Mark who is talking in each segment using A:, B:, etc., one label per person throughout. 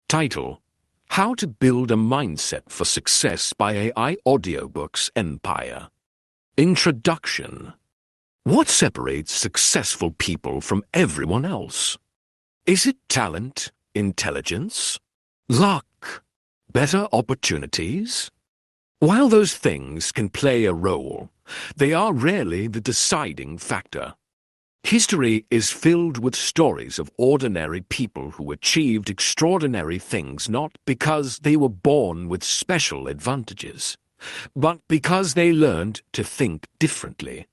A: Title: How to Build a Mindset for Success by AI Audiobooks Empire. Introduction. What separates successful people from everyone else? Is it talent, intelligence, luck, better opportunities? While those things can play a role, they are rarely the deciding factor. History is filled with stories of ordinary people who achieved extraordinary things not because they were born with special advantages, but because they learned to think differently.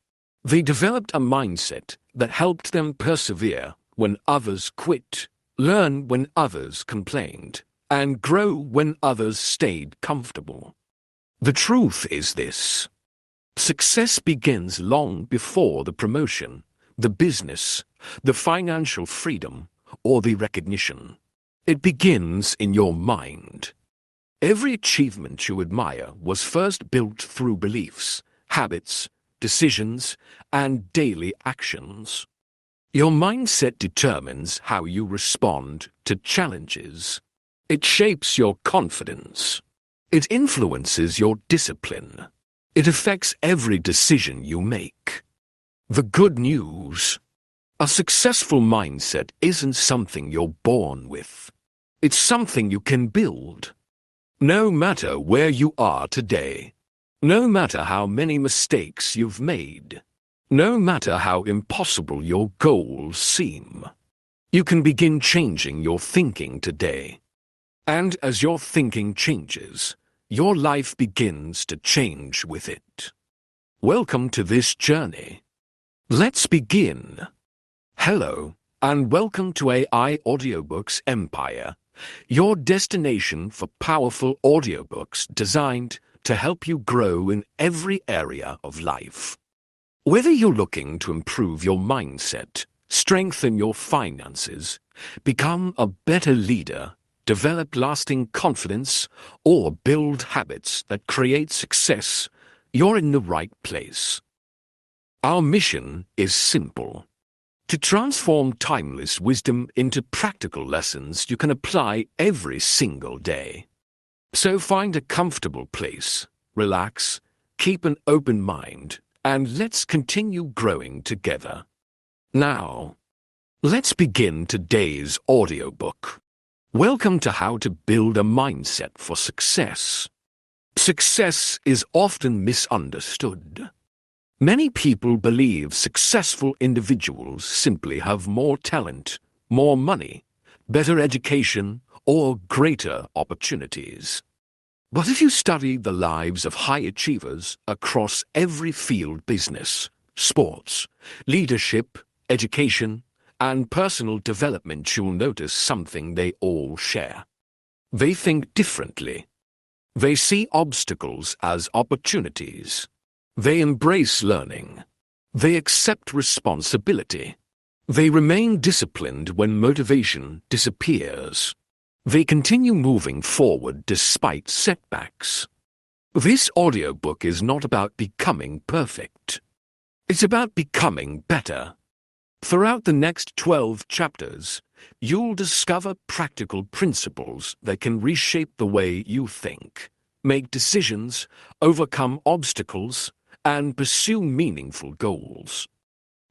A: They developed a mindset that helped them persevere when others quit, learn when others complained, and grow when others stayed comfortable. The truth is this: success begins long before the promotion, the business, the financial freedom, or the recognition. It begins in your mind. Every achievement you admire was first built through beliefs, habits, decisions, and daily actions. Your mindset determines how you respond to challenges. It shapes your confidence. It influences your discipline. It affects every decision you make. The good news: a successful mindset isn't something you're born with. It's something you can build. No matter where you are today, no matter how many mistakes you've made, no matter how impossible your goals seem, you can begin changing your thinking today. And as your thinking changes, your life begins to change with it. Welcome to this journey. Let's begin. Hello, and welcome to AI Audiobooks Empire, your destination for powerful audiobooks designed to help you grow in every area of life. Whether you're looking to improve your mindset, strengthen your finances, become a better leader, develop lasting confidence, or build habits that create success, you're in the right place. Our mission is simple: to transform timeless wisdom into practical lessons you can apply every single day. So find a comfortable place, relax, keep an open mind, and let's continue growing together. Now, let's begin today's audiobook. Welcome to How to Build a Mindset for Success. Success is often misunderstood. Many people believe successful individuals simply have more talent, more money, better education, or greater opportunities. But if you study the lives of high achievers across every field: business, sports, leadership, education, and personal development, you'll notice something they all share. They think differently. They see obstacles as opportunities. They embrace learning. They accept responsibility. They remain disciplined when motivation disappears. They continue moving forward despite setbacks. This audiobook is not about becoming perfect. It's about becoming better. Throughout the next 12 chapters, you'll discover practical principles that can reshape the way you think, make decisions, overcome obstacles, and pursue meaningful goals.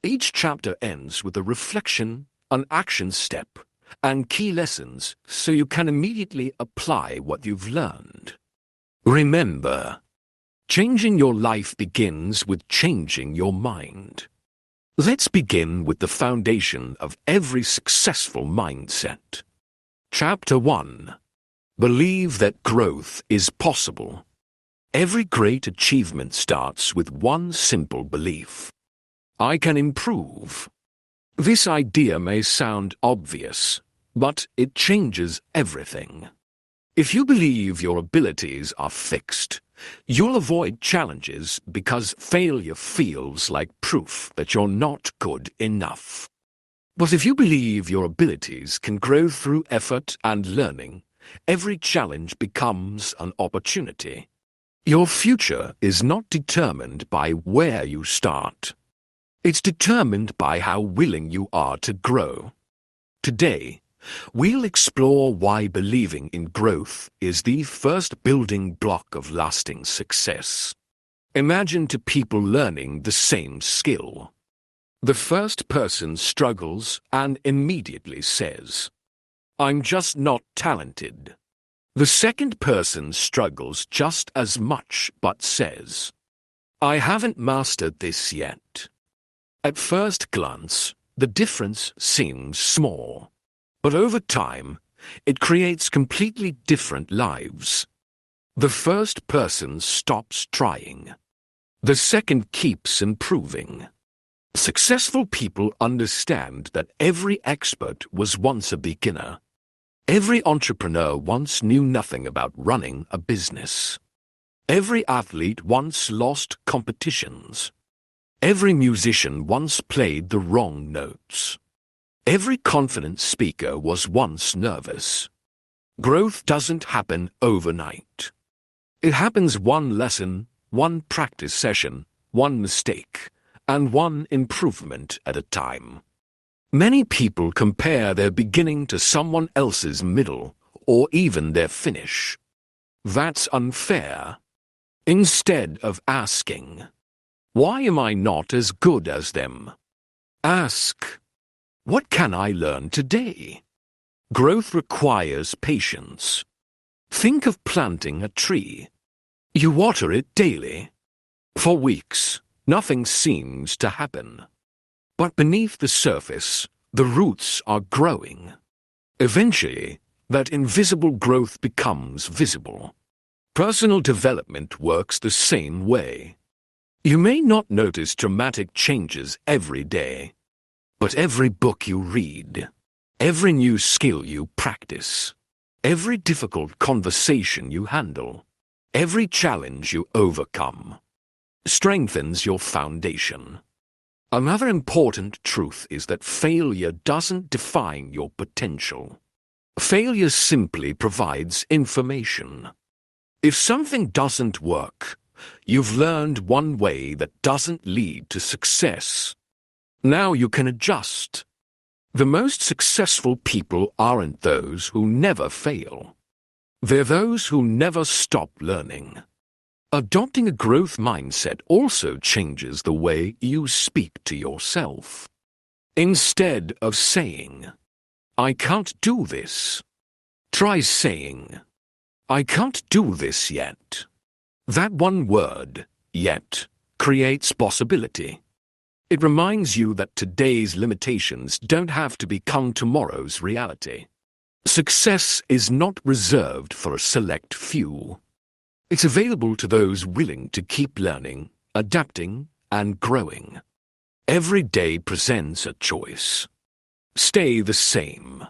A: Each chapter ends with a reflection, an action step, and key lessons so you can immediately apply what you've learned. Remember, changing your life begins with changing your mind. Let's begin with the foundation of every successful mindset. Chapter 1. Believe that growth is possible. Every great achievement starts with one simple belief: I can improve. This idea may sound obvious, but it changes everything. If you believe your abilities are fixed, you'll avoid challenges because failure feels like proof that you're not good enough. But if you believe your abilities can grow through effort and learning, every challenge becomes an opportunity. Your future is not determined by where you start. It's determined by how willing you are to grow. Today, we'll explore why believing in growth is the first building block of lasting success. Imagine two people learning the same skill. The first person struggles and immediately says, "I'm just not talented." The second person struggles just as much but says, "I haven't mastered this yet." At first glance, the difference seems small, but over time, it creates completely different lives. The first person stops trying. The second keeps improving. Successful people understand that every expert was once a beginner. Every entrepreneur once knew nothing about running a business. Every athlete once lost competitions. Every musician once played the wrong notes. Every confident speaker was once nervous. Growth doesn't happen overnight. It happens one lesson, one practice session, one mistake, and one improvement at a time. Many people compare their beginning to someone else's middle, or even their finish. That's unfair. Instead of asking, "Why am I not as good as them?" ask, "What can I learn today?" Growth requires patience. Think of planting a tree. You water it daily. For weeks, nothing seems to happen. But beneath the surface, the roots are growing. Eventually, that invisible growth becomes visible. Personal development works the same way. You may not notice dramatic changes every day, but every book you read, every new skill you practice, every difficult conversation you handle, every challenge you overcome, strengthens your foundation. Another important truth is that failure doesn't define your potential. Failure simply provides information. If something doesn't work, you've learned one way that doesn't lead to success. Now you can adjust. The most successful people aren't those who never fail. They're those who never stop learning. Adopting a growth mindset also changes the way you speak to yourself. Instead of saying, "I can't do this," try saying, "I can't do this yet." That one word, "yet," creates possibility. It reminds you that today's limitations don't have to become tomorrow's reality. Success is not reserved for a select few. It's available to those willing to keep learning, adapting, and growing. Every day presents a choice. Stay the same,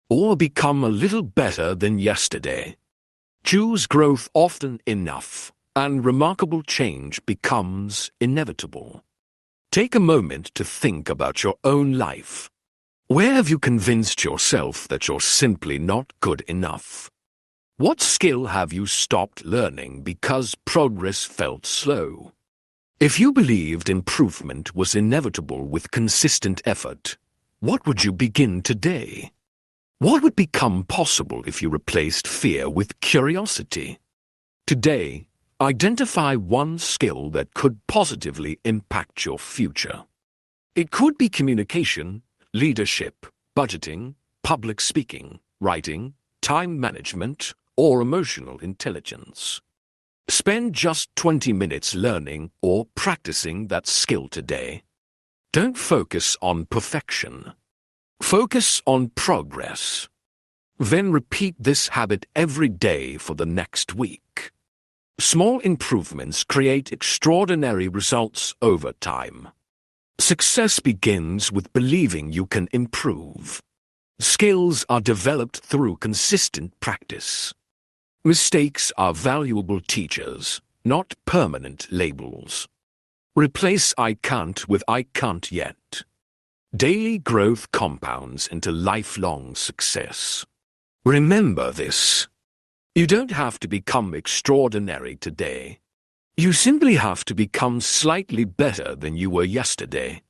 A: or become a little better than yesterday. Choose growth often enough, and remarkable change becomes inevitable. Take a moment to think about your own life. Where have you convinced yourself that you're simply not good enough? What skill have you stopped learning because progress felt slow? If you believed improvement was inevitable with consistent effort, what would you begin today? What would become possible if you replaced fear with curiosity? Today, identify one skill that could positively impact your future. It could be communication, leadership, budgeting, public speaking, writing, time management, or emotional intelligence. Spend just 20 minutes learning or practicing that skill today. Don't focus on perfection. Focus on progress. Then repeat this habit every day for the next week. Small improvements create extraordinary results over time. Success begins with believing you can improve. Skills are developed through consistent practice. Mistakes are valuable teachers, not permanent labels. Replace "I can't" with "I can't yet." Daily growth compounds into lifelong success. Remember this. You don't have to become extraordinary today. You simply have to become slightly better than you were yesterday.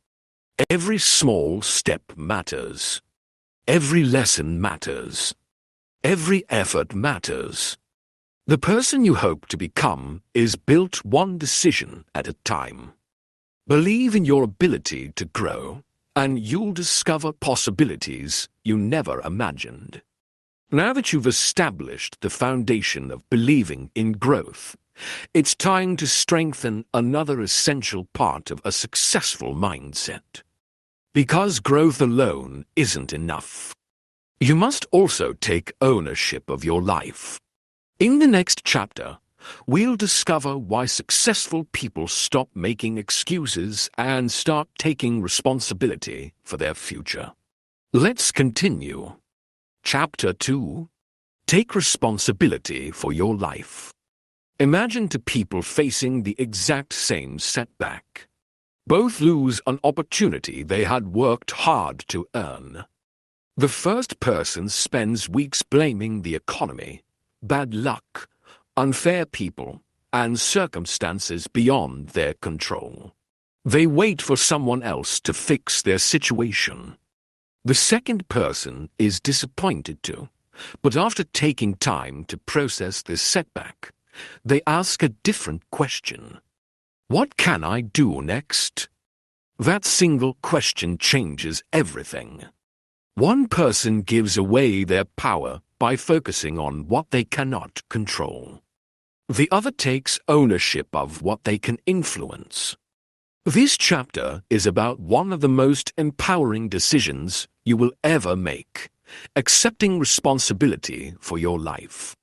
A: Every small step matters. Every lesson matters. Every effort matters. The person you hope to become is built one decision at a time. Believe in your ability to grow, and you'll discover possibilities you never imagined. Now that you've established the foundation of believing in growth, it's time to strengthen another essential part of a successful mindset. Because growth alone isn't enough. You must also take ownership of your life. In the next chapter, we'll discover why successful people stop making excuses and start taking responsibility for their future. Let's continue. Chapter 2. Take responsibility for your life. Imagine two people facing the exact same setback. Both lose an opportunity they had worked hard to earn. The first person spends weeks blaming the economy, bad luck, unfair people, and circumstances beyond their control. They wait for someone else to fix their situation. The second person is disappointed too, but after taking time to process this setback, they ask a different question. What can I do next? That single question changes everything. One person gives away their power by focusing on what they cannot control. The other takes ownership of what they can influence. This chapter is about one of the most empowering decisions you will ever make, accepting responsibility for your life.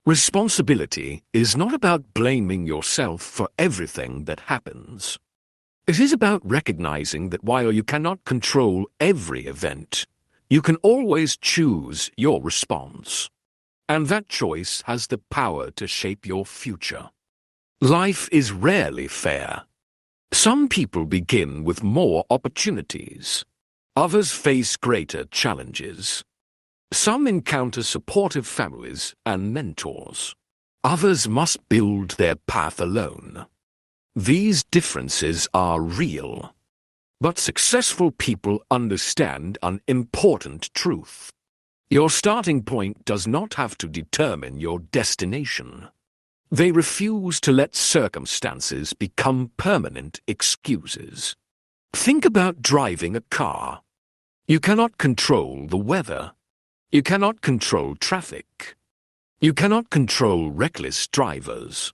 A: Responsibility is not about blaming yourself for everything that happens. It is about recognizing that while you cannot control every event, you can always choose your response. And that choice has the power to shape your future. Life is rarely fair. Some people begin with more opportunities. Others face greater challenges. Some encounter supportive families and mentors. Others must build their path alone. These differences are real. But successful people understand an important truth. Your starting point does not have to determine your destination. They refuse to let circumstances become permanent excuses. Think about driving a car. You cannot control the weather. You cannot control traffic. You cannot control reckless drivers.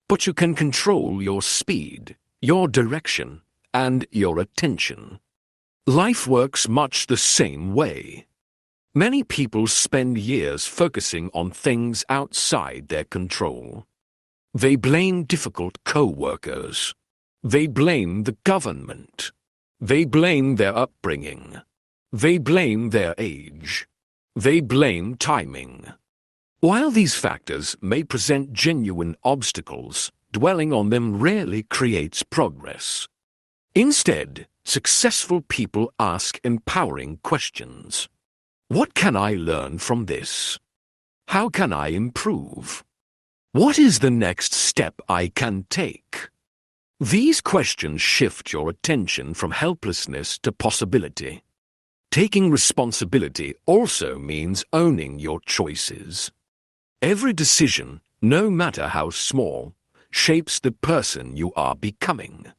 A: But you can control your speed, your direction, and your attention. Life works much the same way. Many people spend years focusing on things outside their control. They blame difficult co-workers. They blame the government. They blame their upbringing. They blame their age. They blame timing. While these factors may present genuine obstacles, dwelling on them rarely creates progress. Instead, successful people ask empowering questions. What can I learn from this? How can I improve? What is the next step I can take? These questions shift your attention from helplessness to possibility. Taking responsibility also means owning your choices. Every decision, no matter how small, shapes the person you are becoming.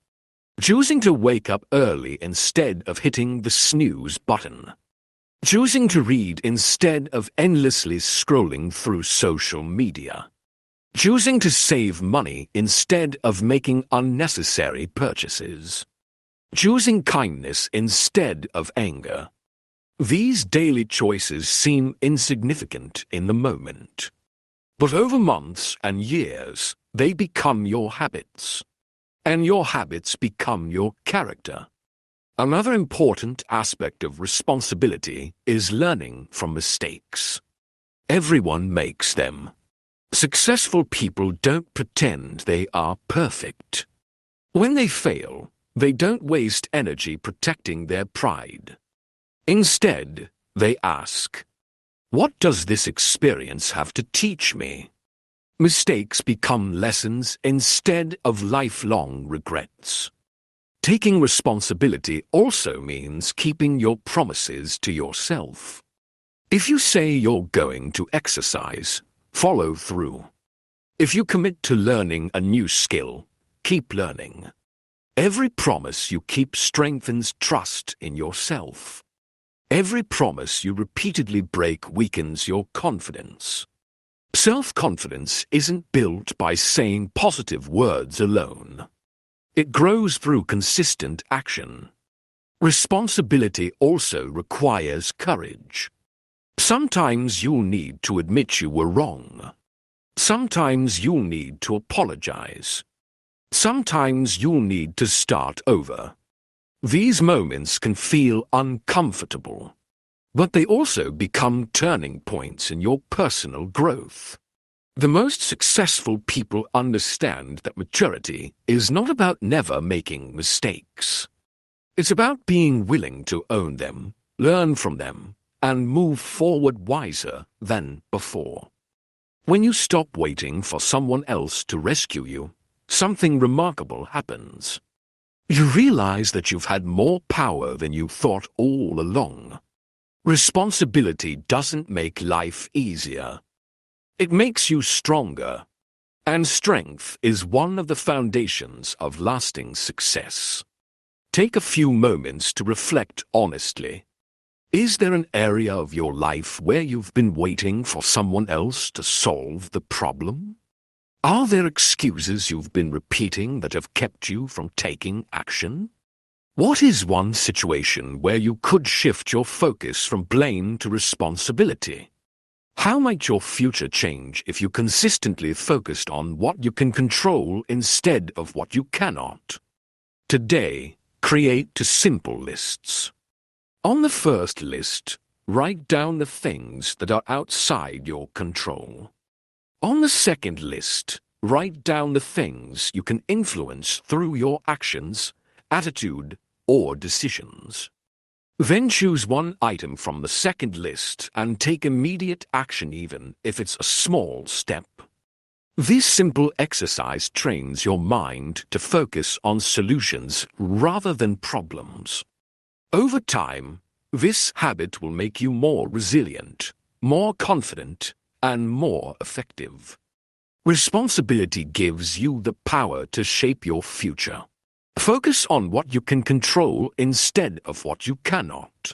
A: Choosing to wake up early instead of hitting the snooze button. Choosing to read instead of endlessly scrolling through social media. Choosing to save money instead of making unnecessary purchases. Choosing kindness instead of anger. These daily choices seem insignificant in the moment. But over months and years, they become your habits. And your habits become your character. Another important aspect of responsibility is learning from mistakes. Everyone makes them. Successful people don't pretend they are perfect. When they fail, they don't waste energy protecting their pride. Instead, they ask, "What does this experience have to teach me?" Mistakes become lessons instead of lifelong regrets. Taking responsibility also means keeping your promises to yourself. If you say you're going to exercise, follow through. If you commit to learning a new skill, keep learning. Every promise you keep strengthens trust in yourself. Every promise you repeatedly break weakens your confidence. Self-confidence isn't built by saying positive words alone. It grows through consistent action. Responsibility also requires courage. Sometimes you'll need to admit you were wrong. Sometimes you'll need to apologize. Sometimes you'll need to start over. These moments can feel uncomfortable, but they also become turning points in your personal growth. The most successful people understand that maturity is not about never making mistakes. It's about being willing to own them, learn from them, and move forward wiser than before. When you stop waiting for someone else to rescue you, something remarkable happens. You realize that you've had more power than you thought all along. Responsibility doesn't make life easier. It makes you stronger, and strength is one of the foundations of lasting success. Take a few moments to reflect honestly. Is there an area of your life where you've been waiting for someone else to solve the problem? Are there excuses you've been repeating that have kept you from taking action? What is one situation where you could shift your focus from blame to responsibility? How might your future change if you consistently focused on what you can control instead of what you cannot? Today, create 2 simple lists. On the first list, write down the things that are outside your control. On the second list, write down the things you can influence through your actions, attitude, or decisions. Then choose one item from the second list and take immediate action even if it's a small step. This simple exercise trains your mind to focus on solutions rather than problems. Over time, this habit will make you more resilient, more confident, and more effective. Responsibility gives you the power to shape your future. Focus on what you can control instead of what you cannot.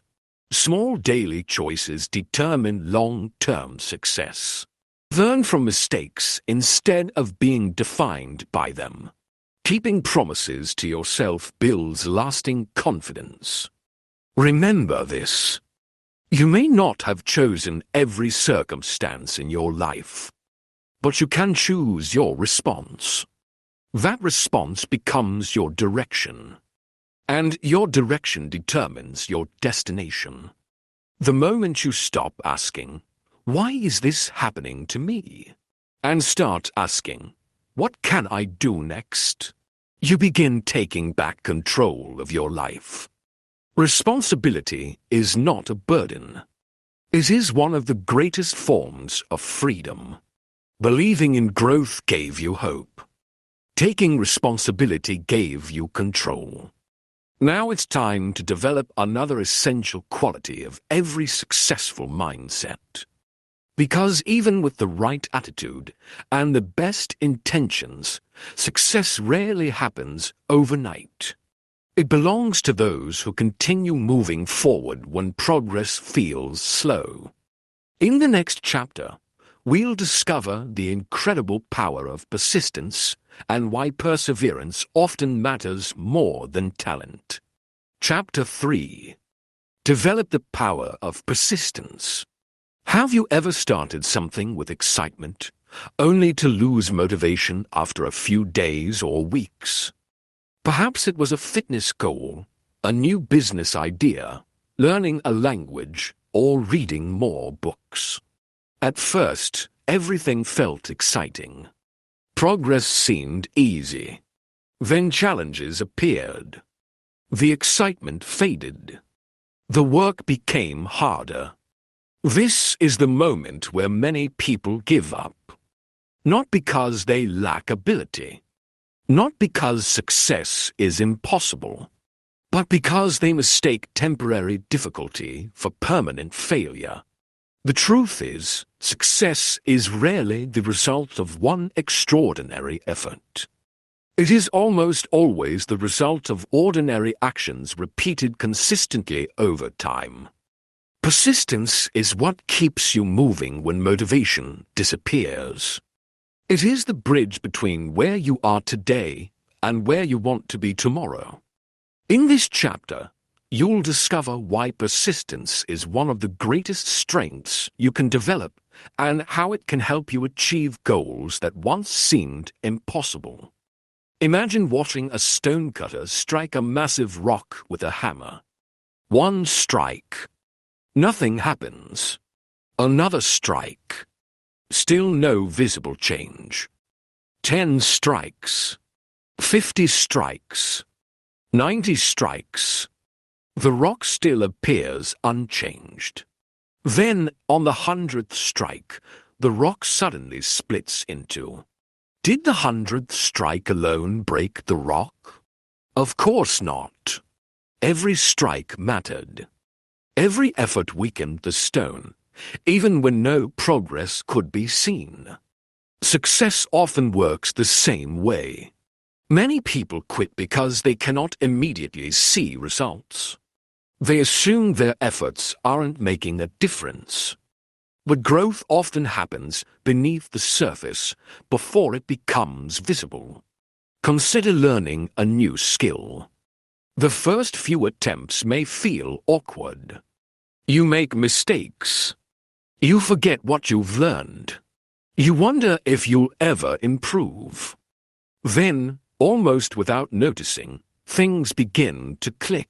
A: Small daily choices determine long-term success. Learn from mistakes instead of being defined by them. Keeping promises to yourself builds lasting confidence. Remember this. You may not have chosen every circumstance in your life, but you can choose your response. That response becomes your direction, and your direction determines your destination. The moment you stop asking, "Why is this happening to me?" and start asking, "What can I do next?" you begin taking back control of your life. Responsibility is not a burden. It is one of the greatest forms of freedom. Believing in growth gave you hope. Taking responsibility gave you control. Now it's time to develop another essential quality of every successful mindset. Because even with the right attitude and the best intentions, success rarely happens overnight. It belongs to those who continue moving forward when progress feels slow. In the next chapter, we'll discover the incredible power of persistence and why perseverance often matters more than talent. Chapter 3. Develop the power of persistence. Have you ever started something with excitement, only to lose motivation after a few days or weeks? Perhaps it was a fitness goal, a new business idea, learning a language, or reading more books. At first, everything felt exciting. Progress seemed easy. Then challenges appeared. The excitement faded. The work became harder. This is the moment where many people give up. Not because they lack ability, Not because success is impossible, but because they mistake temporary difficulty for permanent failure. The truth is, success is rarely the result of one extraordinary effort. It is almost always the result of ordinary actions repeated consistently over time. Persistence is what keeps you moving when motivation disappears. It is the bridge between where you are today and where you want to be tomorrow. In this chapter, you'll discover why persistence is one of the greatest strengths you can develop and how it can help you achieve goals that once seemed impossible. Imagine watching a stonecutter strike a massive rock with a hammer. One strike. Nothing happens. Another strike. Still no visible change. 10 strikes. 50 strikes. 90 strikes. The rock still appears unchanged. Then, on the 100th strike, the rock suddenly splits in two. Did the 100th strike alone break the rock? Of course not. Every strike mattered. Every effort weakened the stone, even when no progress could be seen. Success often works the same way. Many people quit because they cannot immediately see results. They assume their efforts aren't making a difference. But growth often happens beneath the surface before it becomes visible. Consider learning a new skill. The first few attempts may feel awkward. You make mistakes. You forget what you've learned. You wonder if you'll ever improve. Then, almost without noticing, things begin to click.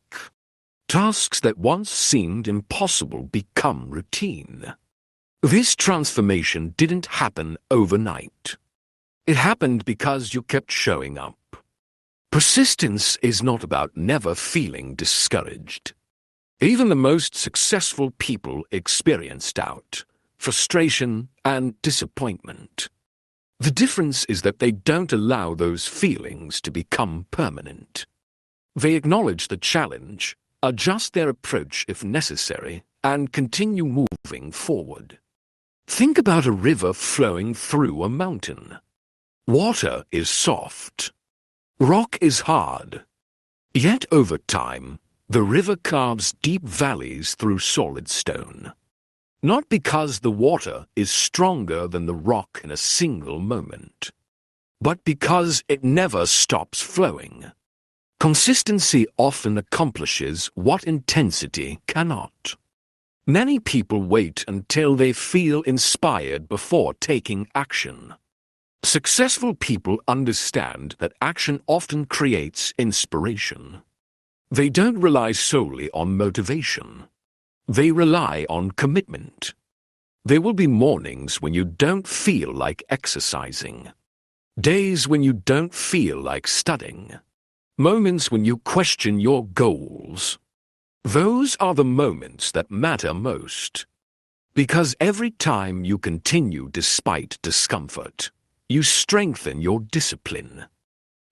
A: Tasks that once seemed impossible become routine. This transformation didn't happen overnight. It happened because you kept showing up. Persistence is not about never feeling discouraged. Even the most successful people experience doubt, frustration, and disappointment. The difference is that they don't allow those feelings to become permanent. They acknowledge the challenge, adjust their approach if necessary, and continue moving forward. Think about a river flowing through a mountain. Water is soft. Rock is hard. Yet over time, the river carves deep valleys through solid stone. Not because the water is stronger than the rock in a single moment, but because it never stops flowing. Consistency often accomplishes what intensity cannot. Many people wait until they feel inspired before taking action. Successful people understand that action often creates inspiration. They don't rely solely on motivation. They rely on commitment. There will be mornings when you don't feel like exercising, days when you don't feel like studying, moments when you question your goals. Those are the moments that matter most. Because every time you continue despite discomfort, you strengthen your discipline.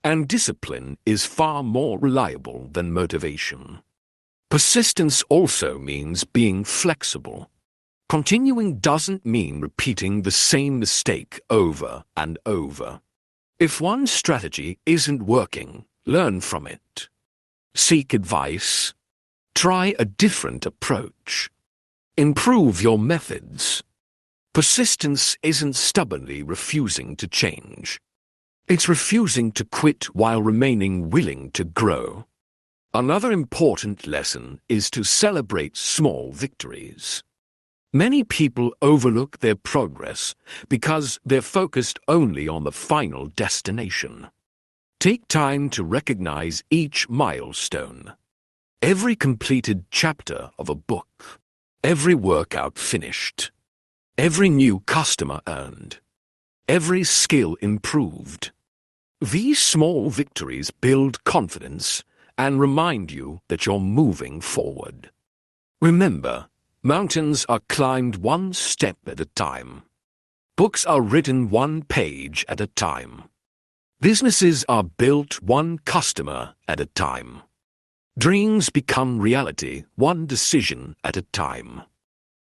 A: And discipline is far more reliable than motivation. Persistence also means being flexible. Continuing doesn't mean repeating the same mistake over and over. If one strategy isn't working, learn from it. Seek advice. Try a different approach. Improve your methods. Persistence isn't stubbornly refusing to change. It's refusing to quit while remaining willing to grow. Another important lesson is to celebrate small victories. Many people overlook their progress because they're focused only on the final destination. Take time to recognize each milestone. Every completed chapter of a book. Every workout finished. Every new customer earned. Every skill improved. These small victories build confidence and remind you that you're moving forward. Remember, mountains are climbed one step at a time. Books are written one page at a time. Businesses are built one customer at a time. Dreams become reality one decision at a time.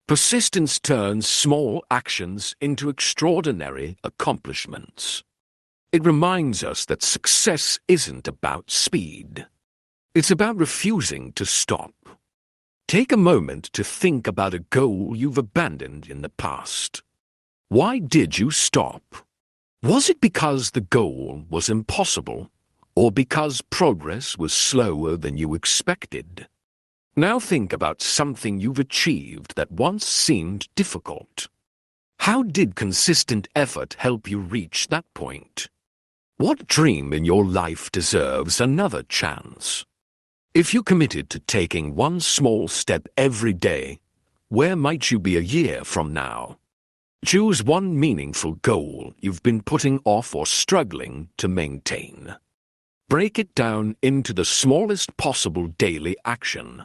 A: Persistence turns small actions into extraordinary accomplishments. It reminds us that success isn't about speed. It's about refusing to stop. Take a moment to think about a goal you've abandoned in the past. Why did you stop? Was it because the goal was impossible, or because progress was slower than you expected? Now think about something you've achieved that once seemed difficult. How did consistent effort help you reach that point? What dream in your life deserves another chance? If you committed to taking one small step every day, where might you be a year from now? Choose one meaningful goal you've been putting off or struggling to maintain. Break it down into the smallest possible daily action.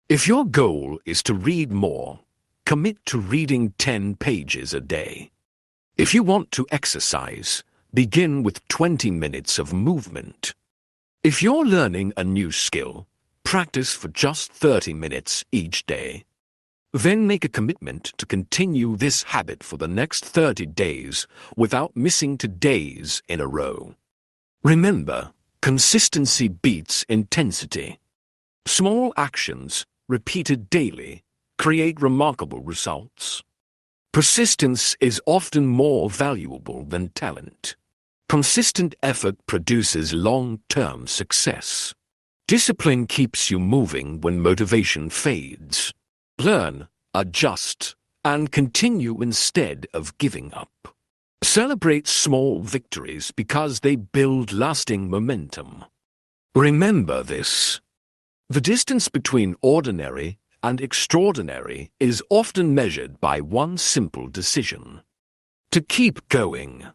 A: If your goal is to read more, commit to reading 10 pages a day. If you want to exercise, begin with 20 minutes of movement. If you're learning a new skill, practice for just 30 minutes each day. Then make a commitment to continue this habit for the next 30 days without missing 2 days in a row. Remember, consistency beats intensity. Small actions, repeated daily, create remarkable results. Persistence is often more valuable than talent. Consistent effort produces long-term success. Discipline keeps you moving when motivation fades. Learn, adjust, and continue instead of giving up. Celebrate small victories because they build lasting momentum. Remember this: the distance between ordinary and extraordinary is often measured by one simple decision: to keep going.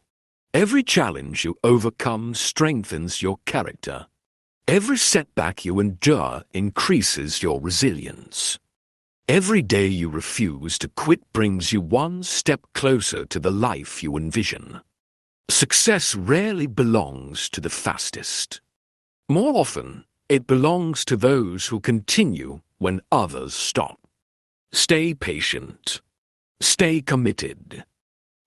A: Every challenge you overcome strengthens your character. Every setback you endure increases your resilience. Every day you refuse to quit brings you one step closer to the life you envision. Success rarely belongs to the fastest. More often, it belongs to those who continue when others stop. Stay patient. Stay committed.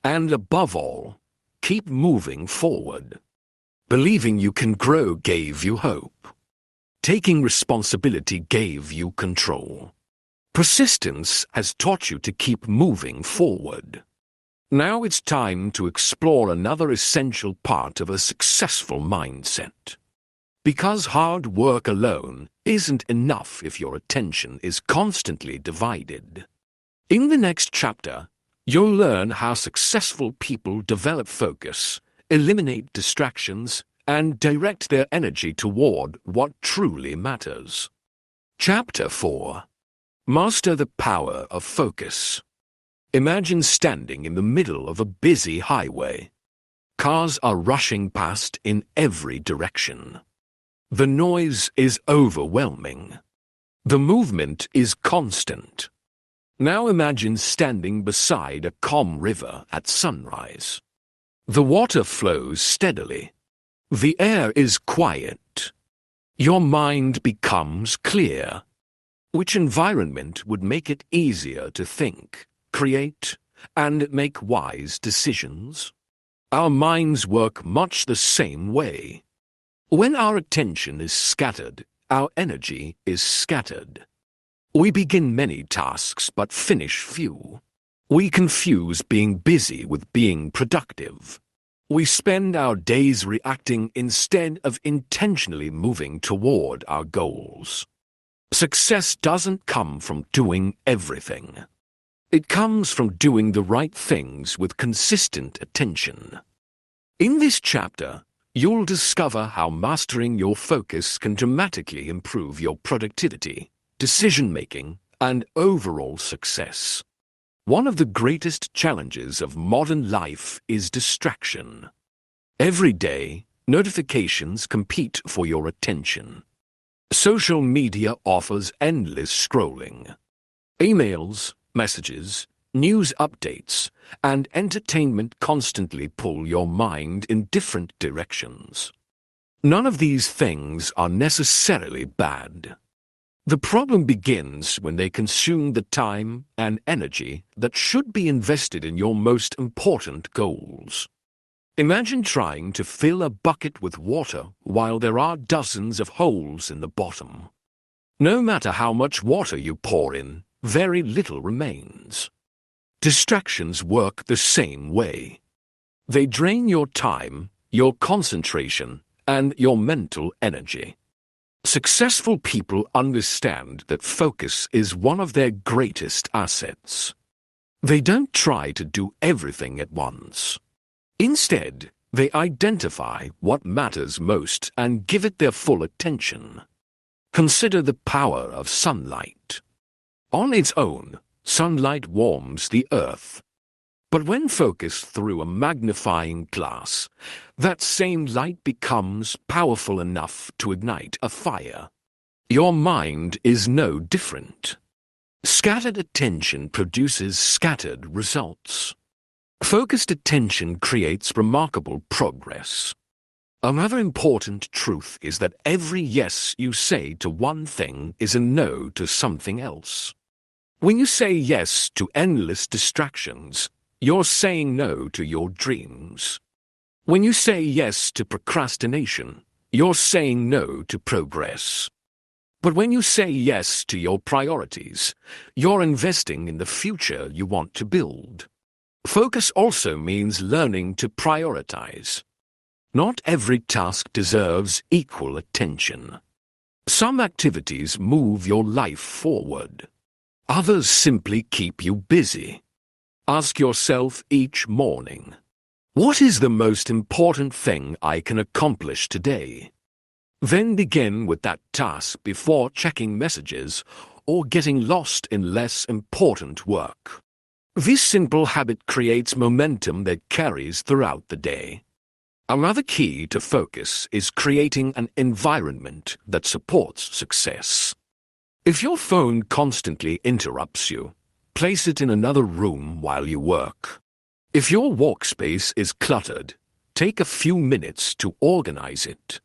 A: And above all, keep moving forward. Believing you can grow gave you hope. Taking responsibility gave you control. Persistence has taught you to keep moving forward. Now it's time to explore another essential part of a successful mindset. Because hard work alone isn't enough if your attention is constantly divided. In the next chapter, you'll learn how successful people develop focus, eliminate distractions, and direct their energy toward what truly matters. Chapter 4. Master the power of focus. Imagine standing in the middle of a busy highway. Cars are rushing past in every direction. The noise is overwhelming. The movement is constant. Now imagine standing beside a calm river at sunrise. The water flows steadily. The air is quiet. Your mind becomes clear. Which environment would make it easier to think, create, and make wise decisions? Our minds work much the same way. When our attention is scattered, our energy is scattered. We begin many tasks but finish few. We confuse being busy with being productive. We spend our days reacting instead of intentionally moving toward our goals. Success doesn't come from doing everything. It comes from doing the right things with consistent attention. In this chapter, you'll discover how mastering your focus can dramatically improve your productivity, decision-making, and overall success. One of the greatest challenges of modern life is distraction. Every day, notifications compete for your attention. Social media offers endless scrolling. Emails, messages, news updates, and entertainment constantly pull your mind in different directions. None of these things are necessarily bad. The problem begins when they consume the time and energy that should be invested in your most important goals. Imagine trying to fill a bucket with water while there are dozens of holes in the bottom. No matter how much water you pour in, very little remains. Distractions work the same way. They drain your time, your concentration, and your mental energy. Successful people understand that focus is one of their greatest assets. They don't try to do everything at once. Instead, they identify what matters most and give it their full attention. Consider the power of sunlight. On its own, sunlight warms the earth. But when focused through a magnifying glass, that same light becomes powerful enough to ignite a fire. Your mind is no different. Scattered attention produces scattered results. Focused attention creates remarkable progress. Another important truth is that every yes you say to one thing is a no to something else. When you say yes to endless distractions, you're saying no to your dreams. When you say yes to procrastination, you're saying no to progress. But when you say yes to your priorities, you're investing in the future you want to build. Focus also means learning to prioritize. Not every task deserves equal attention. Some activities move your life forward. Others simply keep you busy. Ask yourself each morning, what is the most important thing I can accomplish today? Then begin with that task before checking messages or getting lost in less important work. This simple habit creates momentum that carries throughout the day. Another key to focus is creating an environment that supports success. If your phone constantly interrupts you, place it in another room while you work. If your workspace is cluttered, take a few minutes to organize it.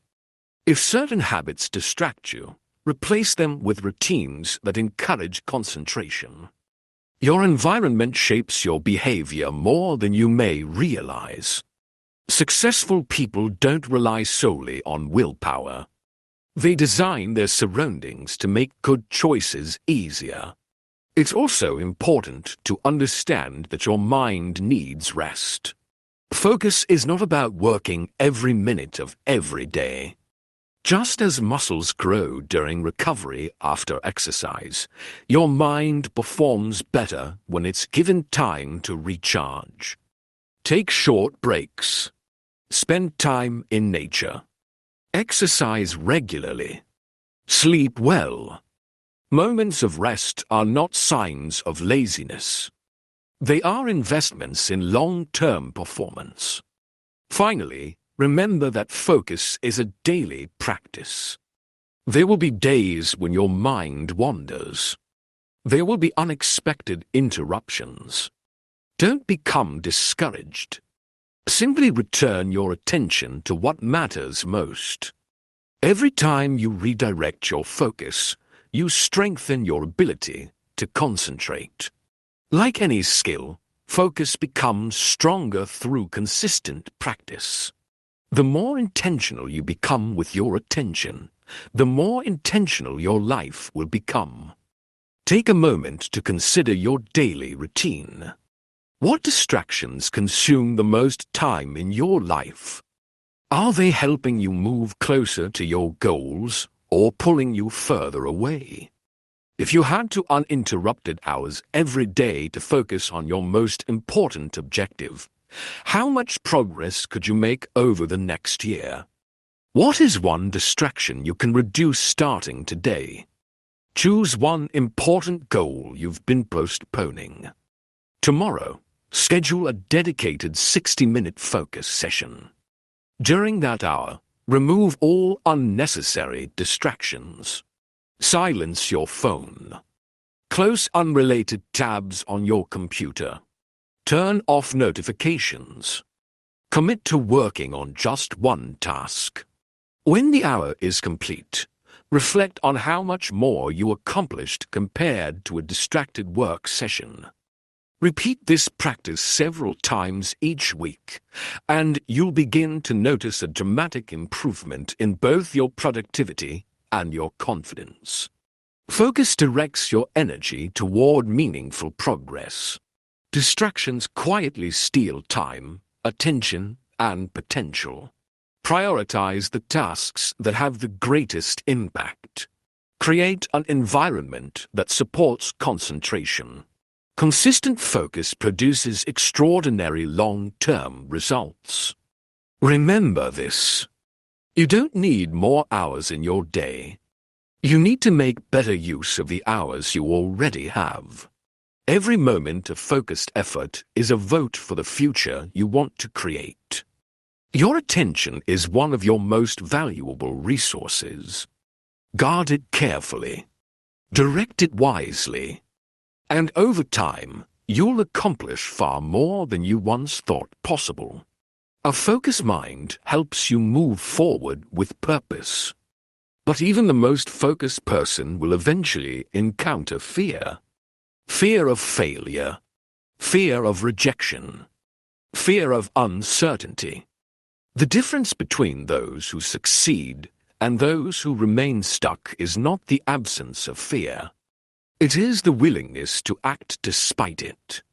A: If certain habits distract you, replace them with routines that encourage concentration. Your environment shapes your behavior more than you may realize. Successful people don't rely solely on willpower. They design their surroundings to make good choices easier. It's also important to understand that your mind needs rest. Focus is not about working every minute of every day. Just as muscles grow during recovery after exercise, your mind performs better when it's given time to recharge. Take short breaks. Spend time in nature. Exercise regularly. Sleep well. Moments of rest are not signs of laziness. They are investments in long-term performance. Finally, remember that focus is a daily practice. There will be days when your mind wanders. There will be unexpected interruptions. Don't become discouraged. Simply return your attention to what matters most. Every time you redirect your focus, you strengthen your ability to concentrate. Like any skill, focus becomes stronger through consistent practice. The more intentional you become with your attention, the more intentional your life will become. Take a moment to consider your daily routine. What distractions consume the most time in your life? Are they helping you move closer to your goals or pulling you further away? If you had to uninterrupted hours every day to focus on your most important objective, how much progress could you make over the next year? What is one distraction you can reduce starting today? Choose one important goal you've been postponing. Tomorrow, schedule a dedicated 60-minute focus session. During that hour, remove all unnecessary distractions. Silence your phone. Close unrelated tabs on your computer. Turn off notifications. Commit to working on just one task. When the hour is complete, reflect on how much more you accomplished compared to a distracted work session. Repeat this practice several times each week, and you'll begin to notice a dramatic improvement in both your productivity and your confidence. Focus directs your energy toward meaningful progress. Distractions quietly steal time, attention, and potential. Prioritize the tasks that have the greatest impact. Create an environment that supports concentration. Consistent focus produces extraordinary long-term results. Remember this. You don't need more hours in your day. You need to make better use of the hours you already have. Every moment of focused effort is a vote for the future you want to create. Your attention is one of your most valuable resources. Guard it carefully. Direct it wisely. And over time, you'll accomplish far more than you once thought possible. A focused mind helps you move forward with purpose. But even the most focused person will eventually encounter fear. Fear of failure. Fear of rejection. Fear of uncertainty. The difference between those who succeed and those who remain stuck is not the absence of fear. It is the willingness to act despite it.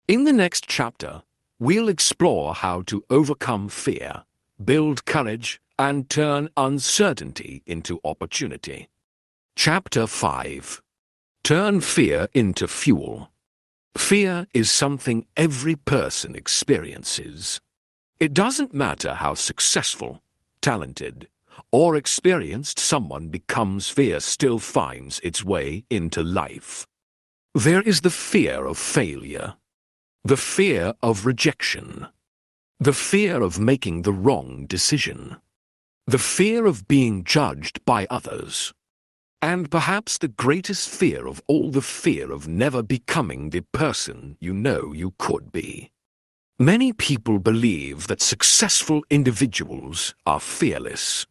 A: In the next chapter, we'll explore how to overcome fear, build courage, and turn uncertainty into opportunity. Chapter 5. Turn fear into fuel. Fear is something every person experiences. It doesn't matter how successful, talented, or experienced someone becomes, fear still finds its way into life. There is the fear of failure, the fear of rejection, the fear of making the wrong decision, the fear of being judged by others, and perhaps the greatest fear of all, the fear of never becoming the person you know you could be. Many people believe that successful individuals are fearless.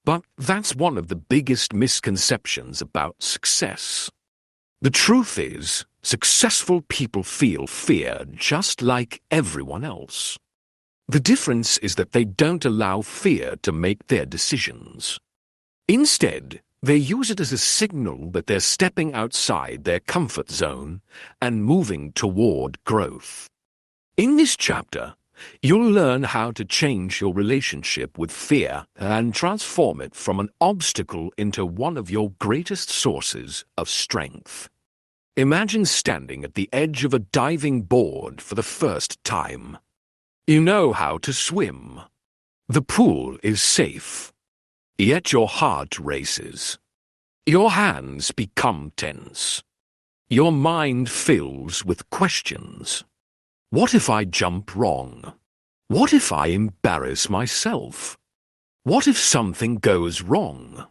A: But that's one of the biggest misconceptions about success. The truth is, successful people feel fear just like everyone else. The difference is that they don't allow fear to make their decisions. Instead, they use it as a signal that they're stepping outside their comfort zone and moving toward growth. In this chapter, you'll learn how to change your relationship with fear and transform it from an obstacle into one of your greatest sources of strength. Imagine standing at the edge of a diving board for the first time. You know how to swim. The pool is safe. Yet your heart races. Your hands become tense. Your mind fills with questions. What if I jump wrong? What if I embarrass myself? What if something goes wrong?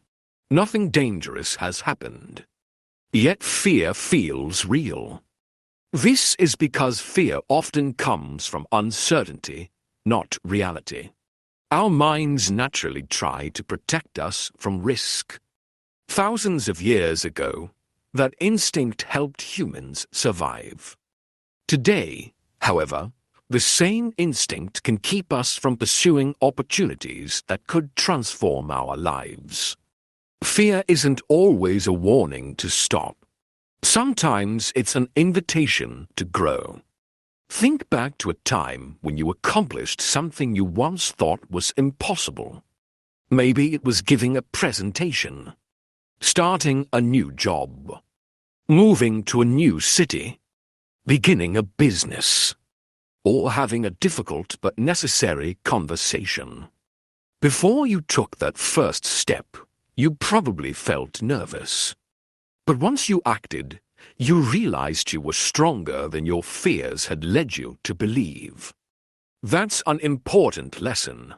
A: Nothing dangerous has happened. Yet fear feels real. This is because fear often comes from uncertainty, not reality. Our minds naturally try to protect us from risk. Thousands of years ago, that instinct helped humans survive. Today, however, the same instinct can keep us from pursuing opportunities that could transform our lives. Fear isn't always a warning to stop. Sometimes it's an invitation to grow. Think back to a time when you accomplished something you once thought was impossible. Maybe it was giving a presentation, starting a new job, moving to a new city, beginning a business, or having a difficult but necessary conversation. Before you took that first step, you probably felt nervous. But once you acted, you realized you were stronger than your fears had led you to believe. That's an important lesson.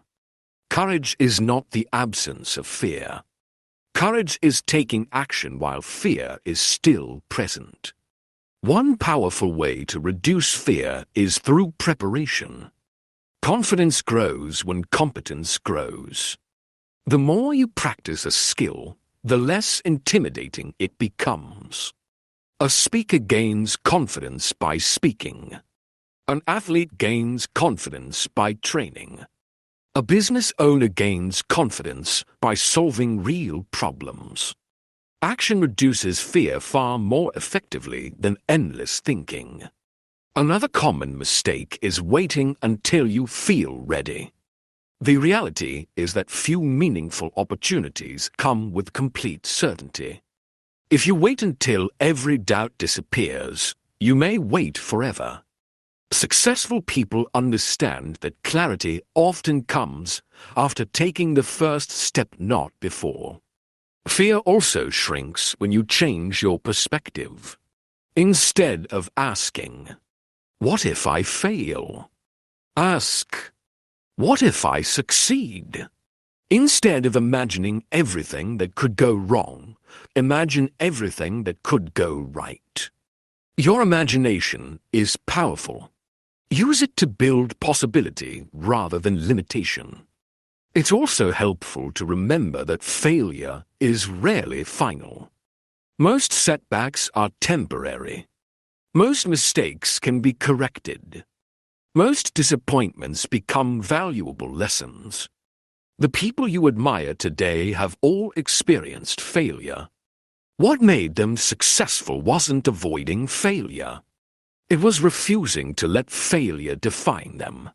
A: Courage is not the absence of fear. Courage is taking action while fear is still present. One powerful way to reduce fear is through preparation. Confidence grows when competence grows. The more you practice a skill, the less intimidating it becomes. A speaker gains confidence by speaking. An athlete gains confidence by training. A business owner gains confidence by solving real problems. Action reduces fear far more effectively than endless thinking. Another common mistake is waiting until you feel ready. The reality is that few meaningful opportunities come with complete certainty. If you wait until every doubt disappears, you may wait forever. Successful people understand that clarity often comes after taking the first step, not before. Fear also shrinks when you change your perspective. Instead of asking, "What if I fail?" ask, "What if I succeed?" Instead of imagining everything that could go wrong, imagine everything that could go right. Your imagination is powerful. Use it to build possibility rather than limitation. It's also helpful to remember that failure is rarely final. Most setbacks are temporary. Most mistakes can be corrected. Most disappointments become valuable lessons. The people you admire today have all experienced failure. What made them successful wasn't avoiding failure. It was refusing to let failure define them.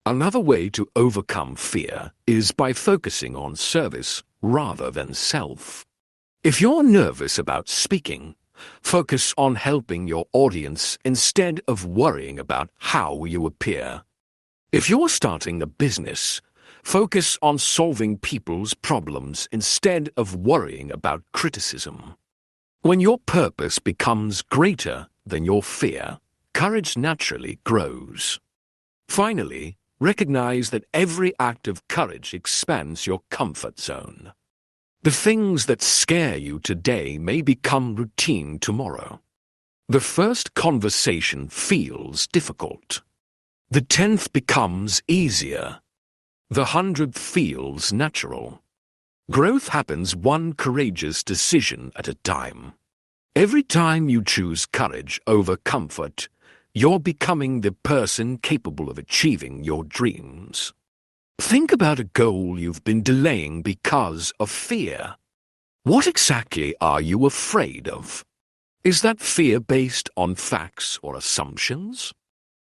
A: Another way to overcome fear is by focusing on service rather than self. If you're nervous about speaking, focus on helping your audience instead of worrying about how you appear. If you're starting a business, focus on solving people's problems instead of worrying about criticism. When your purpose becomes greater than your fear, courage naturally grows. Finally, recognize that every act of courage expands your comfort zone. The things that scare you today may become routine tomorrow. The first conversation feels difficult. The 10th becomes easier. The 100th feels natural. Growth happens one courageous decision at a time. Every time you choose courage over comfort, you're becoming the person capable of achieving your dreams. Think about a goal you've been delaying because of fear. What exactly are you afraid of? Is that fear based on facts or assumptions?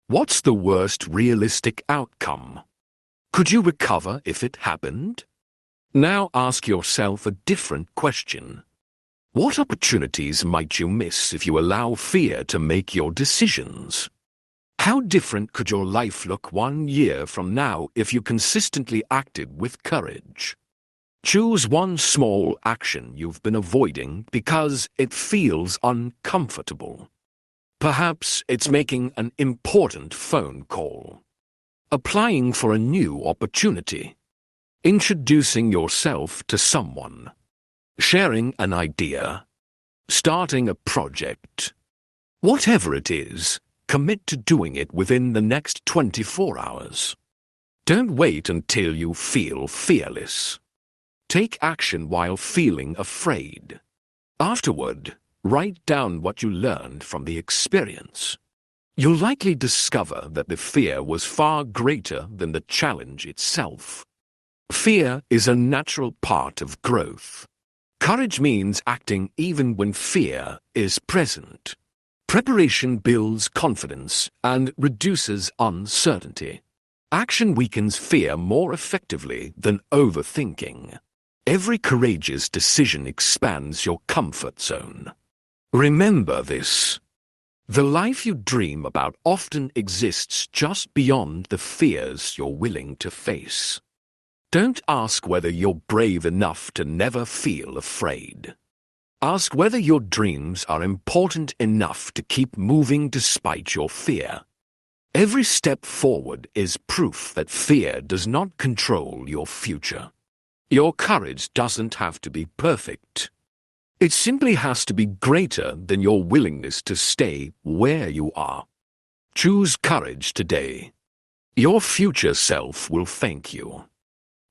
A: What's the worst realistic outcome? Could you recover if it happened? Now ask yourself a different question. What opportunities might you miss if you allow fear to make your decisions? How different could your life look 1 year from now if you consistently acted with courage? Choose one small action you've been avoiding because it feels uncomfortable. Perhaps it's making an important phone call, applying for a new opportunity, introducing yourself to someone, sharing an idea, starting a project. Whatever it is, commit to doing it within the next 24 hours. Don't wait until you feel fearless. Take action while feeling afraid. Afterward, write down what you learned from the experience. You'll likely discover that the fear was far greater than the challenge itself. Fear is a natural part of growth. Courage means acting even when fear is present. Preparation builds confidence and reduces uncertainty. Action weakens fear more effectively than overthinking. Every courageous decision expands your comfort zone. Remember this. The life you dream about often exists just beyond the fears you're willing to face. Don't ask whether you're brave enough to never feel afraid. Ask whether your dreams are important enough to keep moving despite your fear. Every step forward is proof that fear does not control your future. Your courage doesn't have to be perfect. It simply has to be greater than your willingness to stay where you are. Choose courage today. Your future self will thank you.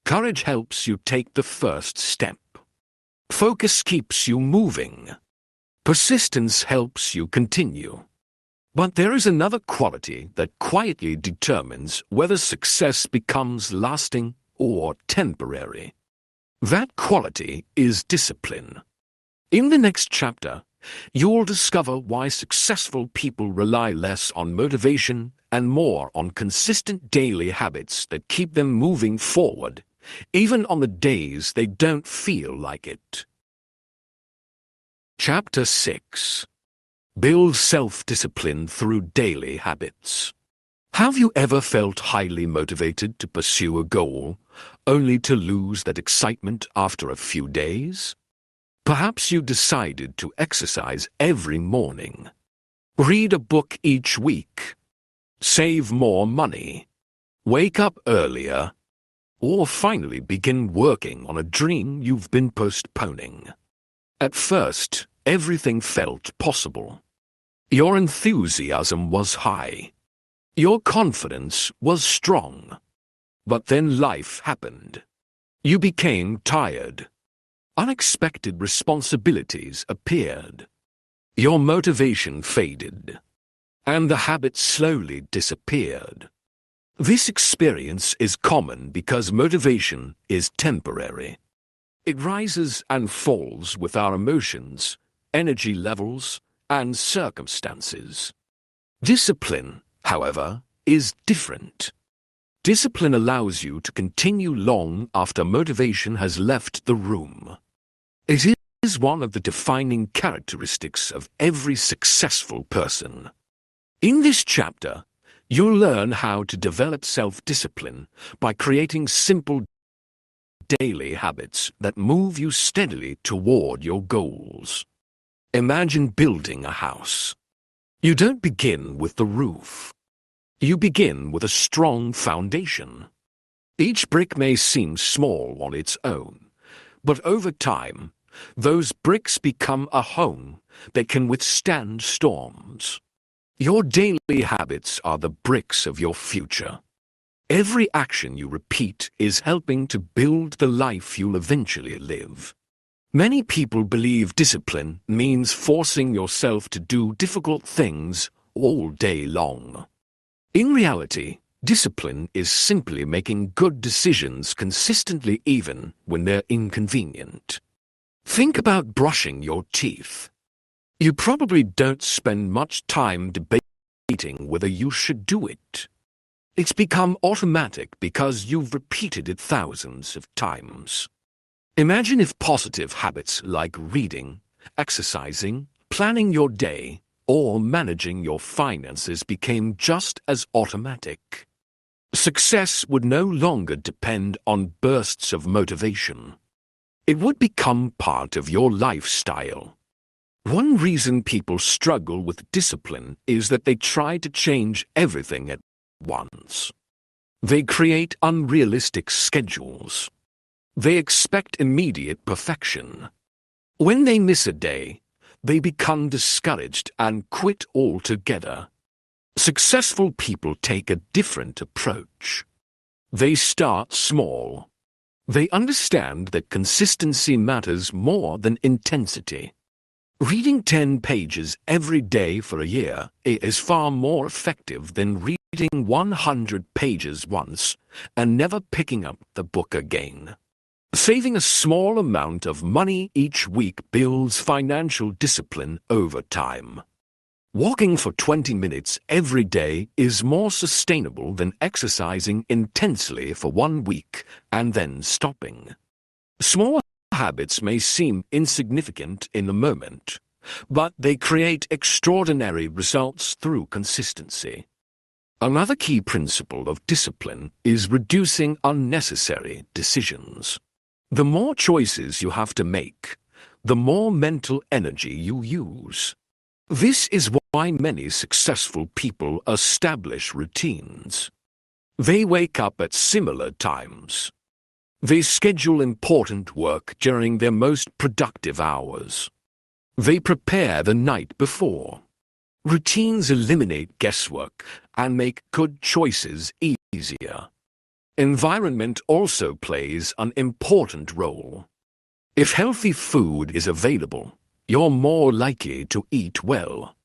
A: Courage helps you take the first step. Focus keeps you moving. Persistence helps you continue. But there is another quality that quietly determines whether success becomes lasting or temporary. That quality is discipline. In the next chapter, you'll discover why successful people rely less on motivation and more on consistent daily habits that keep them moving forward, even on the days they don't feel like it. Chapter 6. Build self-discipline through daily habits. Have you ever felt highly motivated to pursue a goal, only to lose that excitement after a few days? Perhaps you decided to exercise every morning, read a book each week, save more money, wake up earlier, or finally begin working on a dream you've been postponing. At first, everything felt possible. Your enthusiasm was high. Your confidence was strong. But then life happened. You became tired. Unexpected responsibilities appeared. Your motivation faded, and the habit slowly disappeared. This experience is common because motivation is temporary. It rises and falls with our emotions, energy levels, and circumstances. Discipline, however, is different. Discipline allows you to continue long after motivation has left the room. It is one of the defining characteristics of every successful person. In this chapter, you'll learn how to develop self-discipline by creating simple daily habits that move you steadily toward your goals. Imagine building a house. You don't begin with the roof. You begin with a strong foundation. Each brick may seem small on its own, but over time, those bricks become a home that can withstand storms. Your daily habits are the bricks of your future. Every action you repeat is helping to build the life you'll eventually live. Many people believe discipline means forcing yourself to do difficult things all day long. In reality, discipline is simply making good decisions consistently even when they're inconvenient. Think about brushing your teeth. You probably don't spend much time debating whether you should do it. It's become automatic because you've repeated it thousands of times. Imagine if positive habits like reading, exercising, planning your day, or managing your finances became just as automatic. Success would no longer depend on bursts of motivation. It would become part of your lifestyle. One reason people struggle with discipline is that they try to change everything at once. They create unrealistic schedules. They expect immediate perfection. When they miss a day, they become discouraged and quit altogether. Successful people take a different approach. They start small. They understand that consistency matters more than intensity. Reading 10 pages every day for a year is far more effective than reading 100 pages once and never picking up the book again. Saving a small amount of money each week builds financial discipline over time. Walking for 20 minutes every day is more sustainable than exercising intensely for 1 week and then stopping. Small habits may seem insignificant in the moment, but they create extraordinary results through consistency. Another key principle of discipline is reducing unnecessary decisions. The more choices you have to make, the more mental energy you use. This is why many successful people establish routines. They wake up at similar times, They schedule important work during their most productive hours. They prepare the night before. Routines eliminate guesswork and make good choices easier. Environment also plays an important role. If healthy food is available, you're more likely to eat well.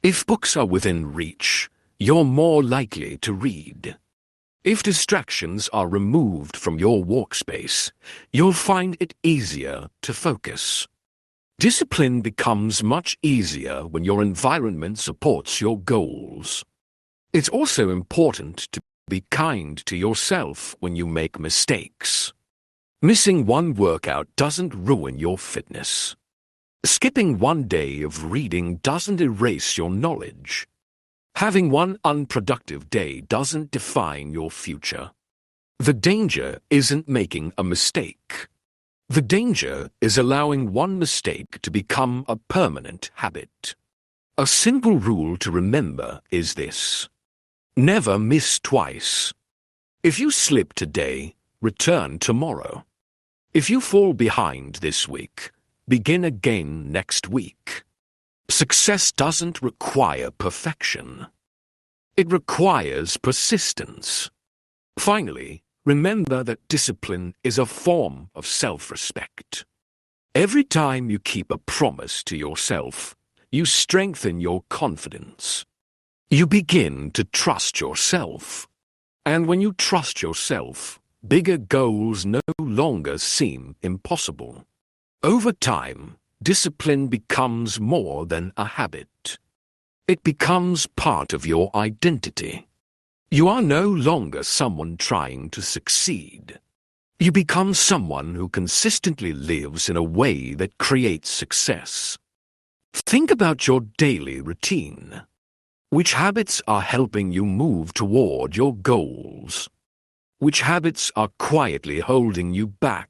A: If books are within reach, you're more likely to read. If distractions are removed from your workspace, you'll find it easier to focus. Discipline becomes much easier when your environment supports your goals. It's also important to be kind to yourself when you make mistakes. Missing one workout doesn't ruin your fitness. Skipping one day of reading doesn't erase your knowledge. Having one unproductive day doesn't define your future. The danger isn't making a mistake. The danger is allowing one mistake to become a permanent habit. A simple rule to remember is this: never miss twice. If you slip today, return tomorrow. If you fall behind this week, begin again next week. Success doesn't require perfection. It requires persistence. Finally, remember that discipline is a form of self-respect. Every time you keep a promise to yourself, you strengthen your confidence. You begin to trust yourself. And when you trust yourself, bigger goals no longer seem impossible. Over time, discipline becomes more than a habit. It becomes part of your identity. You are no longer someone trying to succeed. You become someone who consistently lives in a way that creates success. Think about your daily routine. Which habits are helping you move toward your goals? Which habits are quietly holding you back?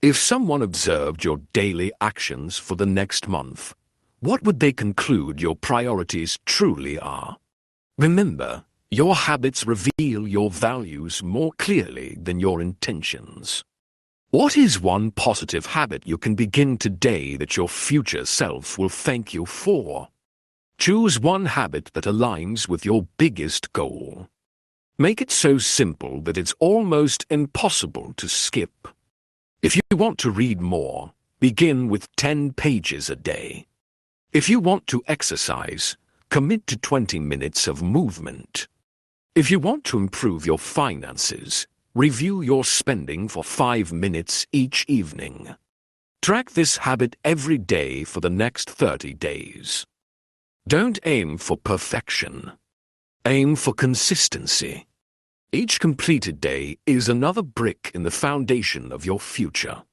A: If someone observed your daily actions for the next month, what would they conclude your priorities truly are? Remember, your habits reveal your values more clearly than your intentions. What is one positive habit you can begin today that your future self will thank you for? Choose one habit that aligns with your biggest goal. Make it so simple that it's almost impossible to skip. If you want to read more, begin with 10 pages a day. If you want to exercise, commit to 20 minutes of movement. If you want to improve your finances, review your spending for 5 minutes each evening. Track this habit every day for the next 30 days. Don't aim for perfection. Aim for consistency. Each completed day is another brick in the foundation of your future.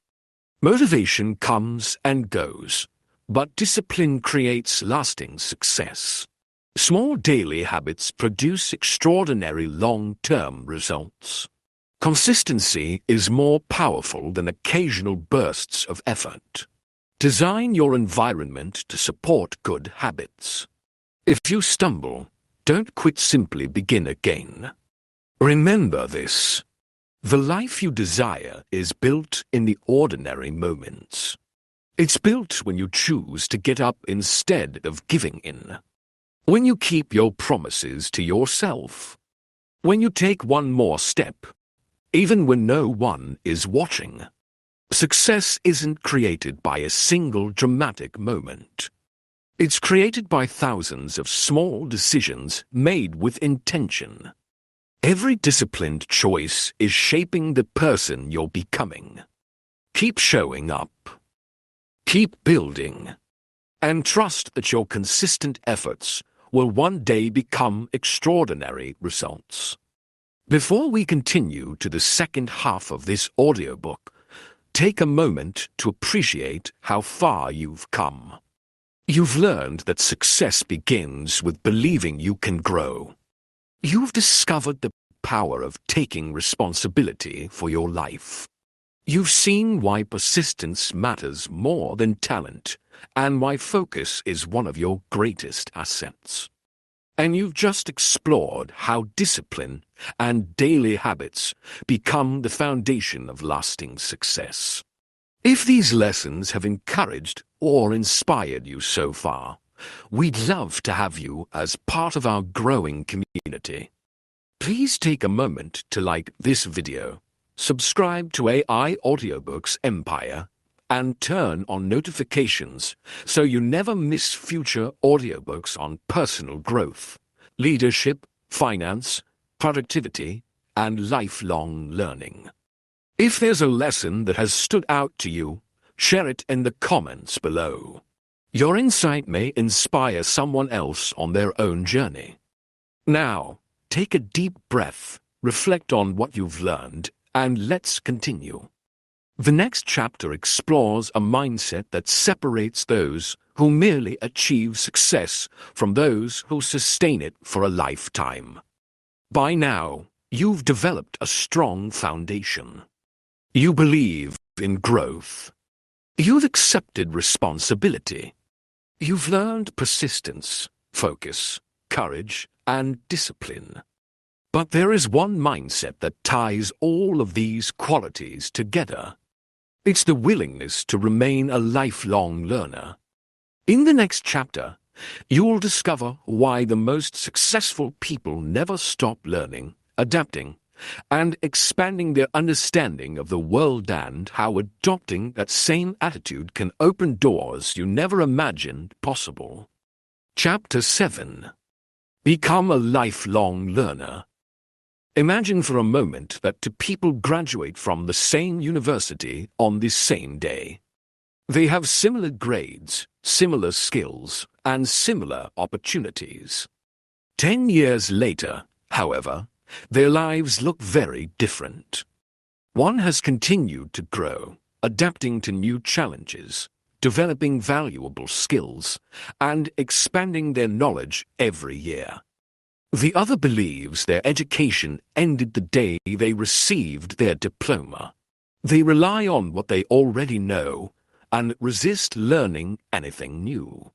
A: Motivation comes and goes, but discipline creates lasting success. Small daily habits produce extraordinary long-term results. Consistency is more powerful than occasional bursts of effort. Design your environment to support good habits. If you stumble, don't quit, simply begin again. Remember this: the life you desire is built in the ordinary moments. It's built when you choose to get up instead of giving in. When you keep your promises to yourself. When you take one more step, even when no one is watching. Success isn't created by a single dramatic moment. It's created by thousands of small decisions made with intention. Every disciplined choice is shaping the person you're becoming. Keep showing up. Keep building. And trust that your consistent efforts will one day become extraordinary results. Before we continue to the second half of this audiobook, take a moment to appreciate how far you've come. You've learned that success begins with believing you can grow. You've discovered the power of taking responsibility for your life. You've seen why persistence matters more than talent, and why focus is one of your greatest assets. And you've just explored how discipline and daily habits become the foundation of lasting success. If these lessons have encouraged or inspired you so far, we'd love to have you as part of our growing community. Please take a moment to like this video, subscribe to AI Audiobooks Empire, and turn on notifications so you never miss future audiobooks on personal growth, leadership, finance, productivity, and lifelong learning. If there's a lesson that has stood out to you, share it in the comments below. Your insight may inspire someone else on their own journey. Now, take a deep breath, reflect on what you've learned, and let's continue. The next chapter explores a mindset that separates those who merely achieve success from those who sustain it for a lifetime. By now, you've developed a strong foundation. You believe in growth. You've accepted responsibility. You've learned persistence, focus, courage, and discipline. But there is one mindset that ties all of these qualities together. It's the willingness to remain a lifelong learner. In the next chapter, you'll discover why the most successful people never stop learning, adapting, and expanding their understanding of the world, and how adopting that same attitude can open doors you never imagined possible. Chapter 7. Become a lifelong learner. Imagine for a moment that two people graduate from the same university on the same day. They have similar grades, similar skills, and similar opportunities. 10 years later, however, their lives look very different. One has continued to grow, adapting to new challenges, developing valuable skills, and expanding their knowledge every year. The other believes their education ended the day they received their diploma. They rely on what they already know and resist learning anything new.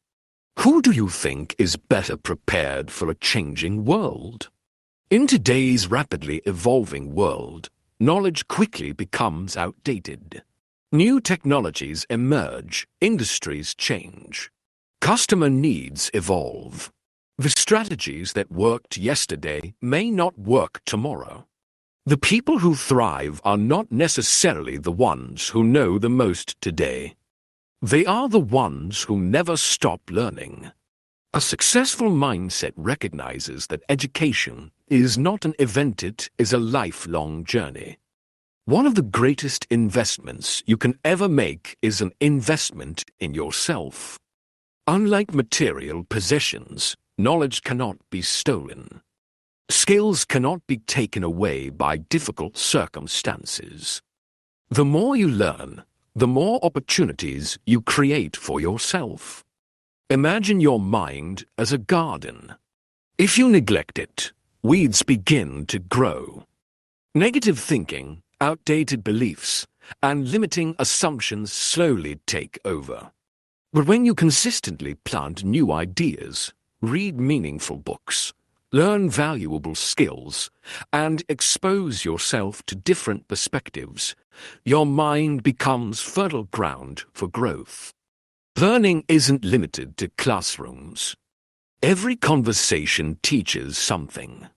A: Who do you think is better prepared for a changing world? In today's rapidly evolving world, knowledge quickly becomes outdated. New technologies emerge, industries change, customer needs evolve. The strategies that worked yesterday may not work tomorrow. The people who thrive are not necessarily the ones who know the most today. They are the ones who never stop learning. A successful mindset recognizes that education is not an event, it is a lifelong journey. One of the greatest investments you can ever make is an investment in yourself. Unlike material possessions, knowledge cannot be stolen. Skills cannot be taken away by difficult circumstances. The more you learn, the more opportunities you create for yourself. Imagine your mind as a garden. If you neglect it, weeds begin to grow. Negative thinking, outdated beliefs, and limiting assumptions slowly take over. But when you consistently plant new ideas, read meaningful books, learn valuable skills, and expose yourself to different perspectives, your mind becomes fertile ground for growth. Learning isn't limited to classrooms. Every conversation teaches something.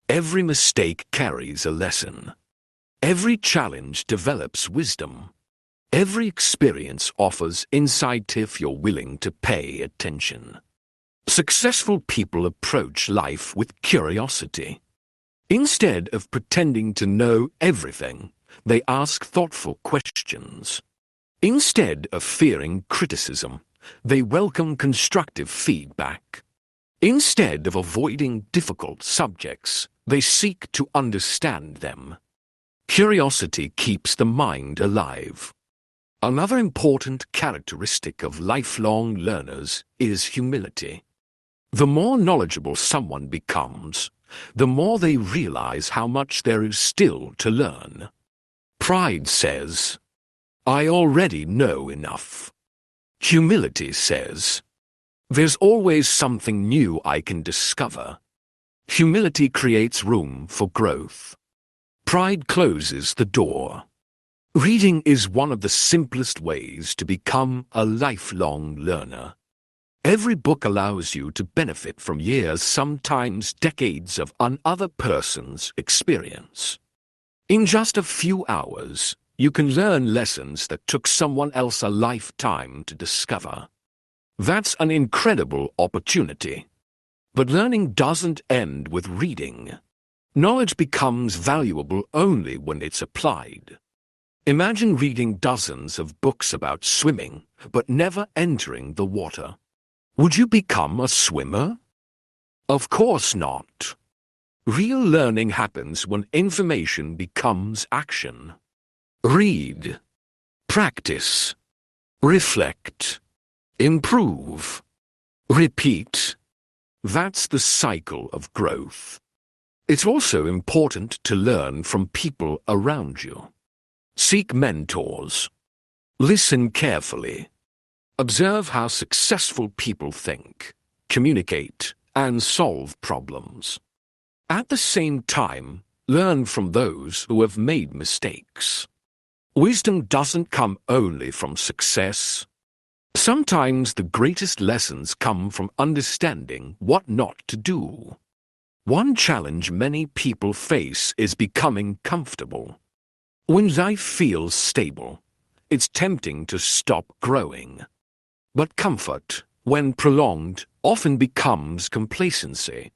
A: Every mistake carries a lesson. Every challenge develops wisdom. Every experience offers insight if you're willing to pay attention. Successful people approach life with curiosity. Instead of pretending to know everything, they ask thoughtful questions. Instead of fearing criticism, they welcome constructive feedback. Instead of avoiding difficult subjects, they seek to understand them. Curiosity keeps the mind alive. Another important characteristic of lifelong learners is humility. The more knowledgeable someone becomes, the more they realize how much there is still to learn. Pride says, "I already know enough." Humility says, There's always something new I can discover. Humility creates room for growth. Pride closes the door. Reading is one of the simplest ways to become a lifelong learner. Every book allows you to benefit from years, sometimes decades of another person's experience. In just a few hours, you can learn lessons that took someone else a lifetime to discover. That's an incredible opportunity. But learning doesn't end with reading. Knowledge becomes valuable only when it's applied. Imagine reading dozens of books about swimming, but never entering the water. Would you become a swimmer? Of course not. Real learning happens when information becomes action. Read, practice, reflect, improve, repeat. That's the cycle of growth. It's also important to learn from people around you. Seek mentors. Listen carefully. Observe how successful people think, communicate, and solve problems. At the same time, learn from those who have made mistakes. Wisdom doesn't come only from success. Sometimes the greatest lessons come from understanding what not to do. One challenge many people face is becoming comfortable. When life feels stable, it's tempting to stop growing. But comfort, when prolonged, often becomes complacency.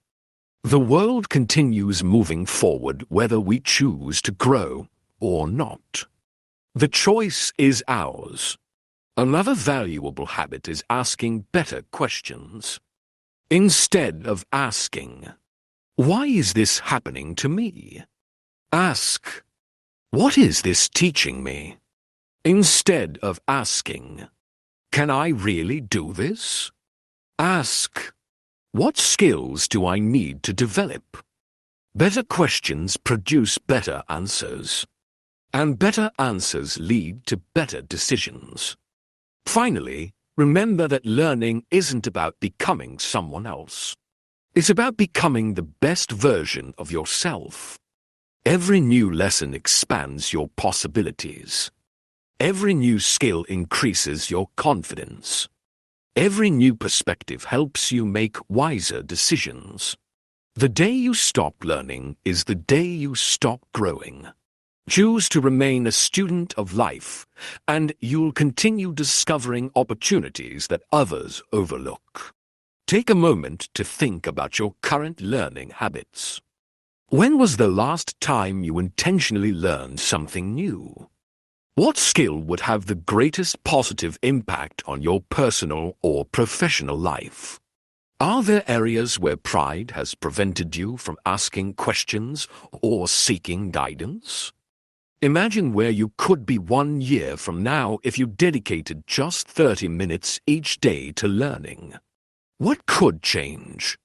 A: The world continues moving forward whether we choose to grow or not. The choice is ours. Another valuable habit is asking better questions. Instead of asking, "Why is this happening to me?" ask, "What is this teaching me?" Instead of asking, "Can I really do this?" ask, "What skills do I need to develop?" Better questions produce better answers, and better answers lead to better decisions. Finally, remember that learning isn't about becoming someone else. It's about becoming the best version of yourself. Every new lesson expands your possibilities. Every new skill increases your confidence. Every new perspective helps you make wiser decisions. The day you stop learning is the day you stop growing. Choose to remain a student of life, and you'll continue discovering opportunities that others overlook. Take a moment to think about your current learning habits. When was the last time you intentionally learned something new? What skill would have the greatest positive impact on your personal or professional life? Are there areas where pride has prevented you from asking questions or seeking guidance? Imagine where you could be 1 year from now if you dedicated just 30 minutes each day to learning. What could change?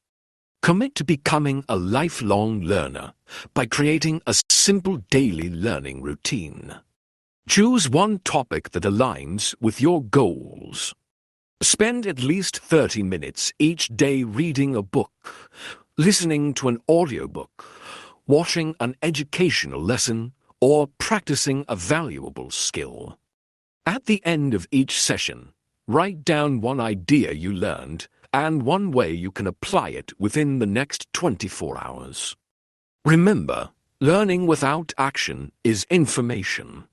A: Commit to becoming a lifelong learner by creating a simple daily learning routine. Choose one topic that aligns with your goals. Spend at least 30 minutes each day reading a book, listening to an audiobook, watching an educational lesson, or practicing a valuable skill. At the end of each session, write down one idea you learned and one way you can apply it within the next 24 hours. Remember, learning without action is information.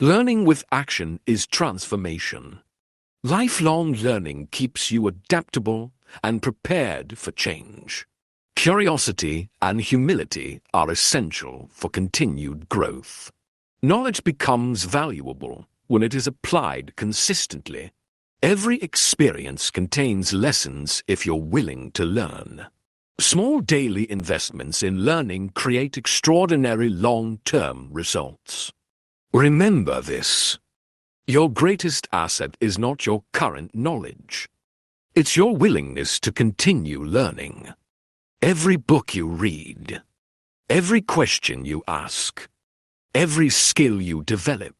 A: Learning with action is transformation. Lifelong learning keeps you adaptable and prepared for change. Curiosity and humility are essential for continued growth. Knowledge becomes valuable when it is applied consistently. Every experience contains lessons if you're willing to learn. Small daily investments in learning create extraordinary long-term results. Remember this. Your greatest asset is not your current knowledge. It's your willingness to continue learning. Every book you read, every question you ask, every skill you develop,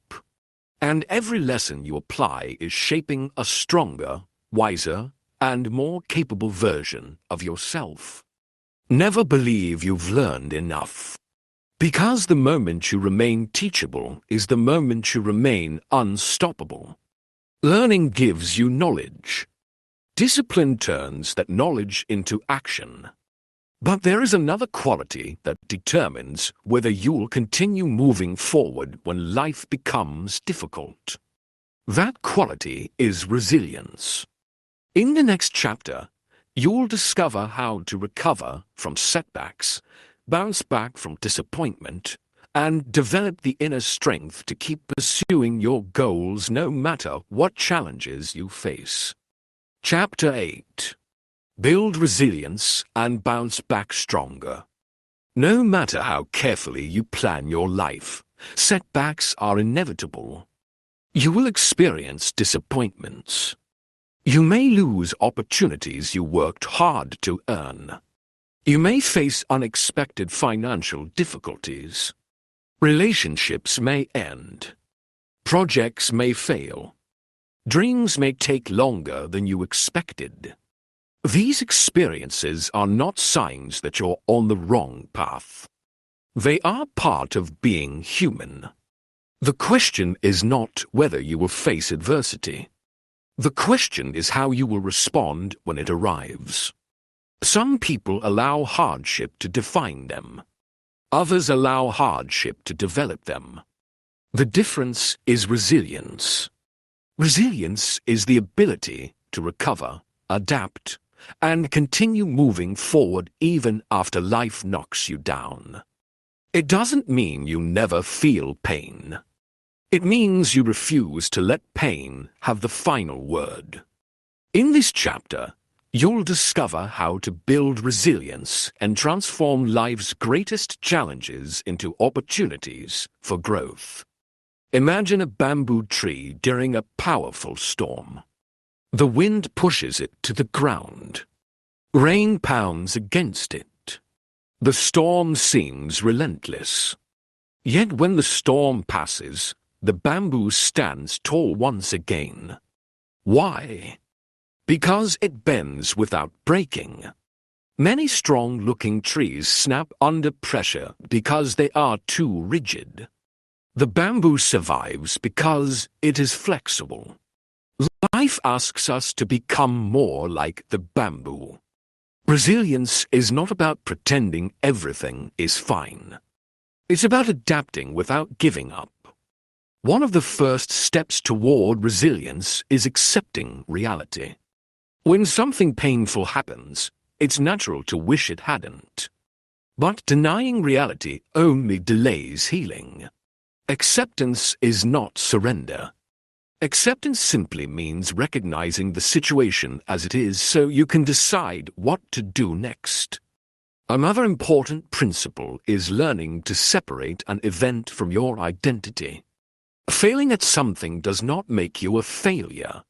A: and every lesson you apply is shaping a stronger, wiser, and more capable version of yourself. Never believe you've learned enough, because the moment you remain teachable is the moment you remain unstoppable. Learning gives you knowledge. Discipline turns that knowledge into action. But there is another quality that determines whether you'll continue moving forward when life becomes difficult. That quality is resilience. In the next chapter, you'll discover how to recover from setbacks, bounce back from disappointment, and develop the inner strength to keep pursuing your goals no matter what challenges you face. Chapter 8. Build resilience and bounce back stronger. No matter how carefully you plan your life, setbacks are inevitable. You will experience disappointments. You may lose opportunities you worked hard to earn. You may face unexpected financial difficulties. Relationships may end. Projects may fail. Dreams may take longer than you expected. These experiences are not signs that you're on the wrong path. They are part of being human. The question is not whether you will face adversity. The question is how you will respond when it arrives. Some people allow hardship to define them. Others allow hardship to develop them. The difference is resilience. Resilience is the ability to recover, adapt, and continue moving forward even after life knocks you down. It doesn't mean you never feel pain. It means you refuse to let pain have the final word. In this chapter, you'll discover how to build resilience and transform life's greatest challenges into opportunities for growth. Imagine a bamboo tree during a powerful storm. The wind pushes it to the ground. Rain pounds against it. The storm seems relentless. Yet when the storm passes, the bamboo stands tall once again. Why? Because it bends without breaking. Many strong-looking trees snap under pressure because they are too rigid. The bamboo survives because it is flexible. Life asks us to become more like the bamboo. Resilience is not about pretending everything is fine. It's about adapting without giving up. One of the first steps toward resilience is accepting reality. When something painful happens, it's natural to wish it hadn't. But denying reality only delays healing. Acceptance is not surrender. Acceptance simply means recognizing the situation as it is so you can decide what to do next. Another important principle is learning to separate an event from your identity. Failing at something does not make you a failure.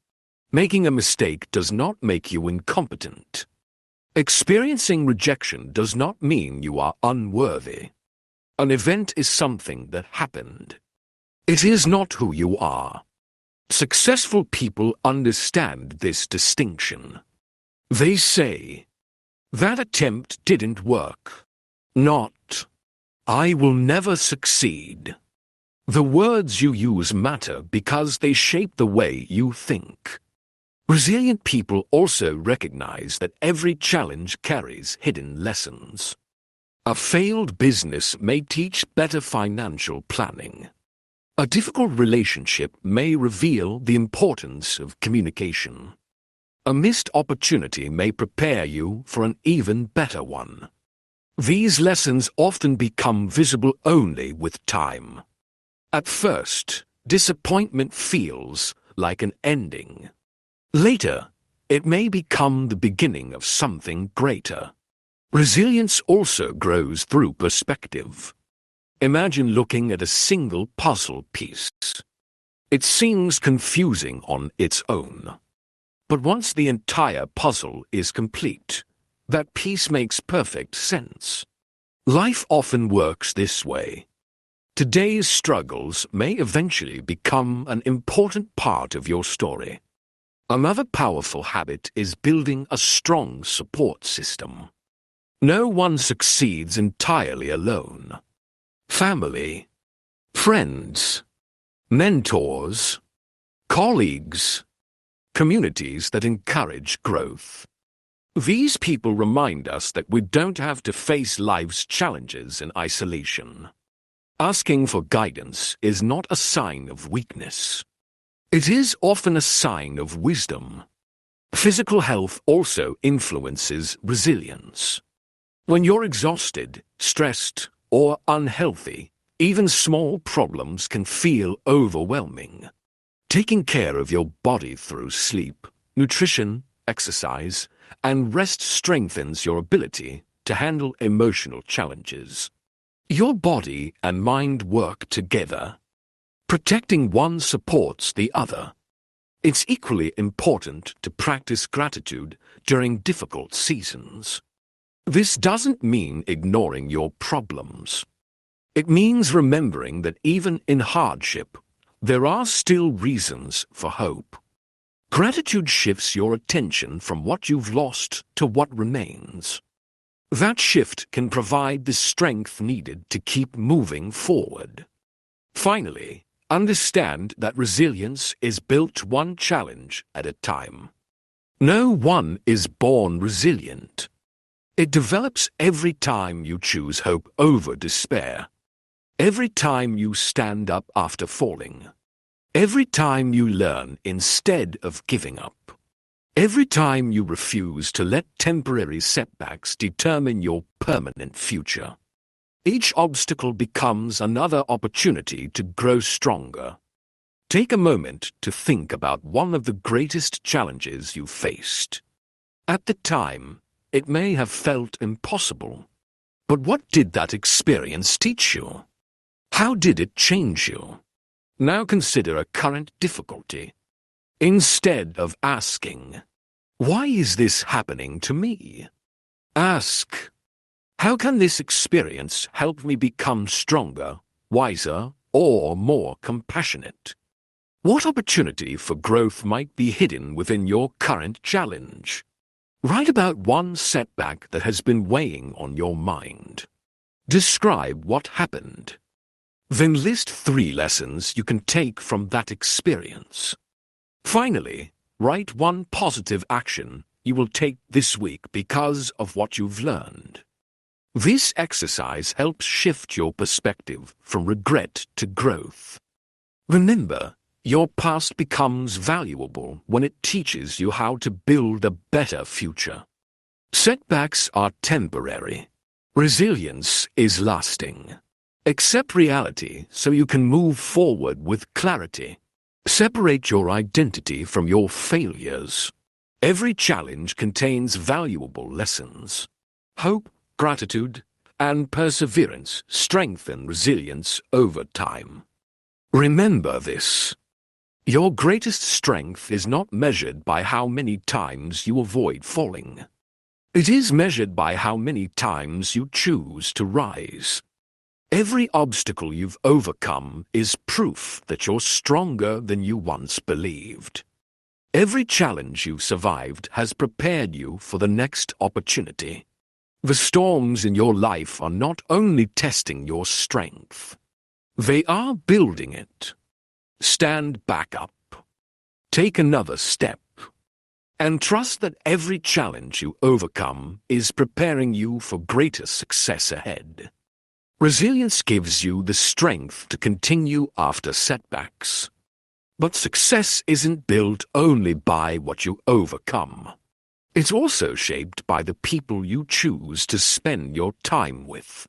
A: Making a mistake does not make you incompetent. Experiencing rejection does not mean you are unworthy. An event is something that happened. It is not who you are. Successful people understand this distinction. They say, "That attempt didn't work." Not, "I will never succeed." The words you use matter because they shape the way you think. Resilient people also recognize that every challenge carries hidden lessons. A failed business may teach better financial planning. A difficult relationship may reveal the importance of communication. A missed opportunity may prepare you for an even better one. These lessons often become visible only with time. At first, disappointment feels like an ending. Later, it may become the beginning of something greater. Resilience also grows through perspective. Imagine looking at a single puzzle piece. It seems confusing on its own. But once the entire puzzle is complete, that piece makes perfect sense. Life often works this way. Today's struggles may eventually become an important part of your story. Another powerful habit is building a strong support system. No one succeeds entirely alone. Family, friends, mentors, colleagues, communities that encourage growth. These people remind us that we don't have to face life's challenges in isolation. Asking for guidance is not a sign of weakness. It is often a sign of wisdom. Physical health also influences resilience. When you're exhausted, stressed, or unhealthy, even small problems can feel overwhelming. Taking care of your body through sleep, nutrition, exercise, and rest strengthens your ability to handle emotional challenges. Your body and mind work together. Protecting one supports the other. It's equally important to practice gratitude during difficult seasons. This doesn't mean ignoring your problems. It means remembering that even in hardship, there are still reasons for hope. Gratitude shifts your attention from what you've lost to what remains. That shift can provide the strength needed to keep moving forward. Finally, understand that resilience is built one challenge at a time. No one is born resilient. It develops every time you choose hope over despair. Every time you stand up after falling. Every time you learn instead of giving up. Every time you refuse to let temporary setbacks determine your permanent future. Each obstacle becomes another opportunity to grow stronger. Take a moment to think about one of the greatest challenges you faced. At the time, it may have felt impossible. But what did that experience teach you? How did it change you? Now consider a current difficulty. Instead of asking, "Why is this happening to me?" ask, "How can this experience help me become stronger, wiser, or more compassionate?" What opportunity for growth might be hidden within your current challenge? Write about one setback that has been weighing on your mind. Describe what happened. Then list 3 lessons you can take from that experience. Finally, write one positive action you will take this week because of what you've learned. This exercise helps shift your perspective from regret to growth. Remember, your past becomes valuable when it teaches you how to build a better future. Setbacks are temporary. Resilience is lasting. Accept reality so you can move forward with clarity. Separate your identity from your failures. Every challenge contains valuable lessons. Hope, gratitude, and perseverance strengthen resilience over time. Remember this. Your greatest strength is not measured by how many times you avoid falling. It is measured by how many times you choose to rise. Every obstacle you've overcome is proof that you're stronger than you once believed. Every challenge you've survived has prepared you for the next opportunity. The storms in your life are not only testing your strength, they are building it. Stand back up. Take another step. And trust that every challenge you overcome is preparing you for greater success ahead. Resilience gives you the strength to continue after setbacks. But success isn't built only by what you overcome. It's also shaped by the people you choose to spend your time with.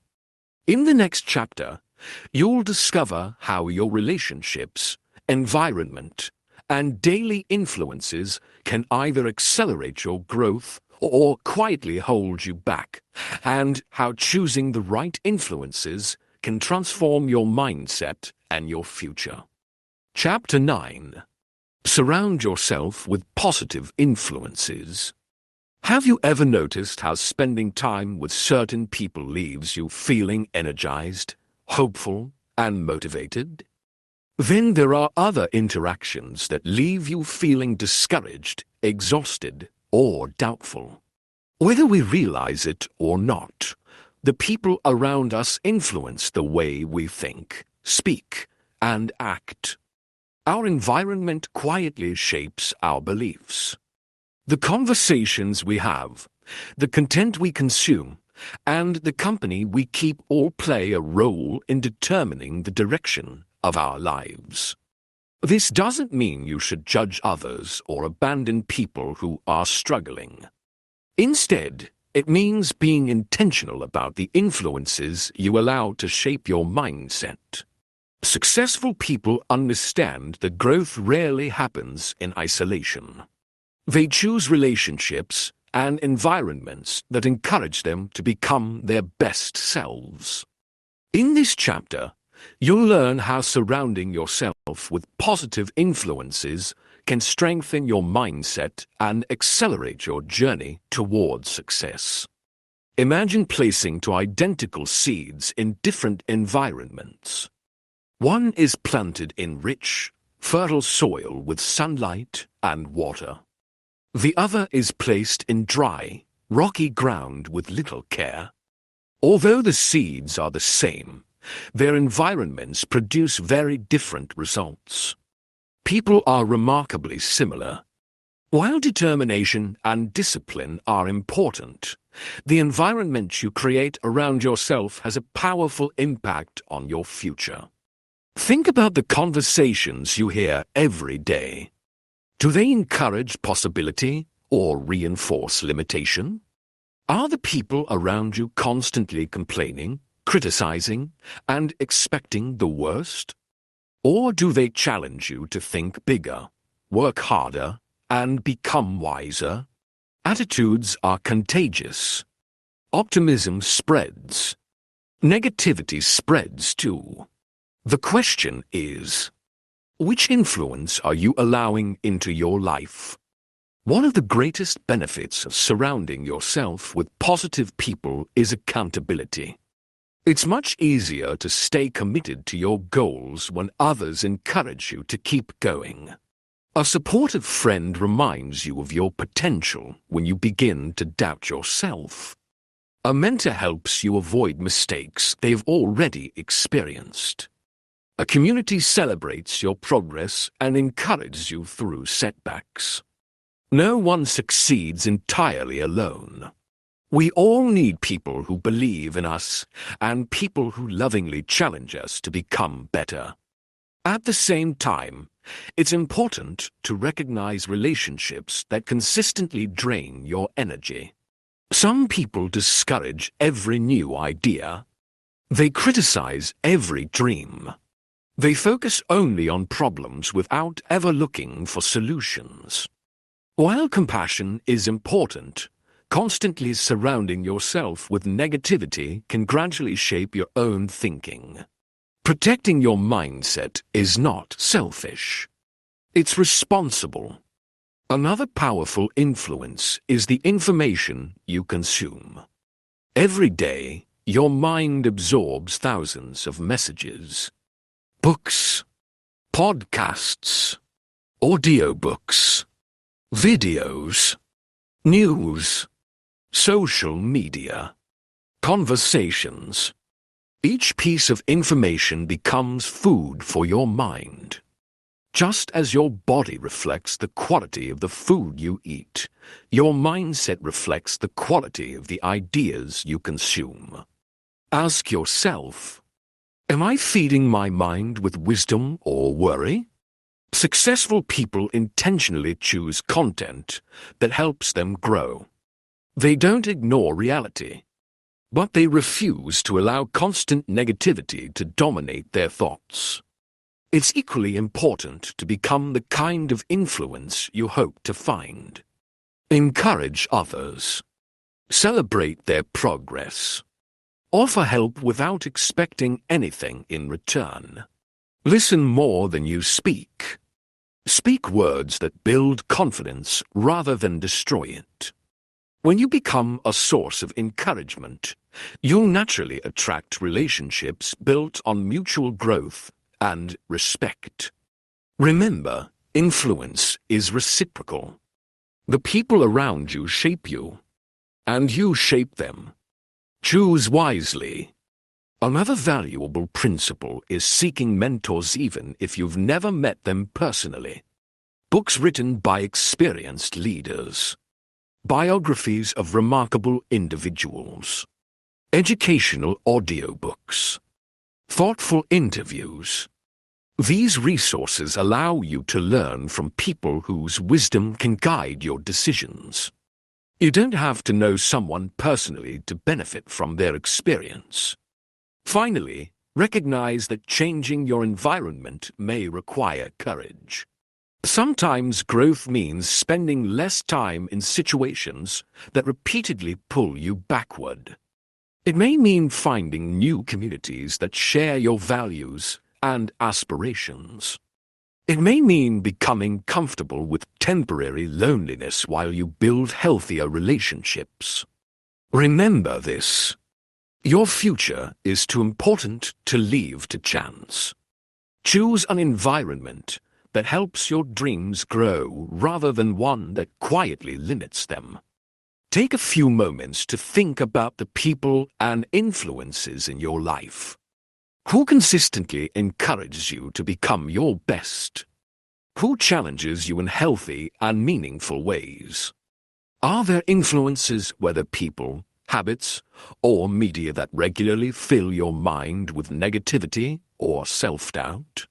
A: In the next chapter, you'll discover how your relationships, environment, and daily influences can either accelerate your growth or quietly hold you back, and how choosing the right influences can transform your mindset and your future. Chapter 9. Surround yourself with positive influences. Have you ever noticed how spending time with certain people leaves you feeling energized, hopeful, and motivated? Then there are other interactions that leave you feeling discouraged, exhausted, or doubtful. Whether we realize it or not, the people around us influence the way we think, speak, and act. Our environment quietly shapes our beliefs. The conversations we have, the content we consume, and the company we keep all play a role in determining the direction of our lives. This doesn't mean you should judge others or abandon people who are struggling. Instead, it means being intentional about the influences you allow to shape your mindset. Successful people understand that growth rarely happens in isolation. They choose relationships and environments that encourage them to become their best selves. In this chapter, you'll learn how surrounding yourself with positive influences can strengthen your mindset and accelerate your journey towards success. Imagine placing two identical seeds in different environments. One is planted in rich, fertile soil with sunlight and water. The other is placed in dry, rocky ground with little care. Although the seeds are the same, their environments produce very different results. People are remarkably similar. While determination and discipline are important, the environment you create around yourself has a powerful impact on your future. Think about the conversations you hear every day. Do they encourage possibility or reinforce limitation? Are the people around you constantly complaining, criticizing, and expecting the worst? Or do they challenge you to think bigger, work harder, and become wiser? Attitudes are contagious. Optimism spreads. Negativity spreads too. The question is, which influence are you allowing into your life? One of the greatest benefits of surrounding yourself with positive people is accountability. It's much easier to stay committed to your goals when others encourage you to keep going. A supportive friend reminds you of your potential when you begin to doubt yourself. A mentor helps you avoid mistakes they've already experienced. A community celebrates your progress and encourages you through setbacks. No one succeeds entirely alone. We all need people who believe in us and people who lovingly challenge us to become better. At the same time, it's important to recognize relationships that consistently drain your energy. Some people discourage every new idea. They criticize every dream. They focus only on problems without ever looking for solutions. While compassion is important, constantly surrounding yourself with negativity can gradually shape your own thinking. Protecting your mindset is not selfish. It's responsible. Another powerful influence is the information you consume. Every day, your mind absorbs thousands of messages. Books, podcasts, audiobooks, videos, news, social media, conversations. Each piece of information becomes food for your mind. Just as your body reflects the quality of the food you eat, your mindset reflects the quality of the ideas you consume. Ask yourself, am I feeding my mind with wisdom or worry? Successful people intentionally choose content that helps them grow. They don't ignore reality, but they refuse to allow constant negativity to dominate their thoughts. It's equally important to become the kind of influence you hope to find. Encourage others. Celebrate their progress. Offer help without expecting anything in return. Listen more than you speak. Speak words that build confidence rather than destroy it. When you become a source of encouragement, you'll naturally attract relationships built on mutual growth and respect. Remember, influence is reciprocal. The people around you shape you, and you shape them. Choose wisely. Another valuable principle is seeking mentors even if you've never met them personally. Books written by experienced leaders. Biographies of remarkable individuals. Educational audiobooks. Thoughtful interviews. These resources allow you to learn from people whose wisdom can guide your decisions. You don't have to know someone personally to benefit from their experience. Finally, recognize that changing your environment may require courage. Sometimes growth means spending less time in situations that repeatedly pull you backward. It may mean finding new communities that share your values and aspirations. It may mean becoming comfortable with temporary loneliness while you build healthier relationships. Remember this. Your future is too important to leave to chance. Choose an environment that helps your dreams grow rather than one that quietly limits them. Take a few moments to think about the people and influences in your life. Who consistently encourages you to become your best? Who challenges you in healthy and meaningful ways? Are there influences, whether people, habits, or media, that regularly fill your mind with negativity or self-doubt?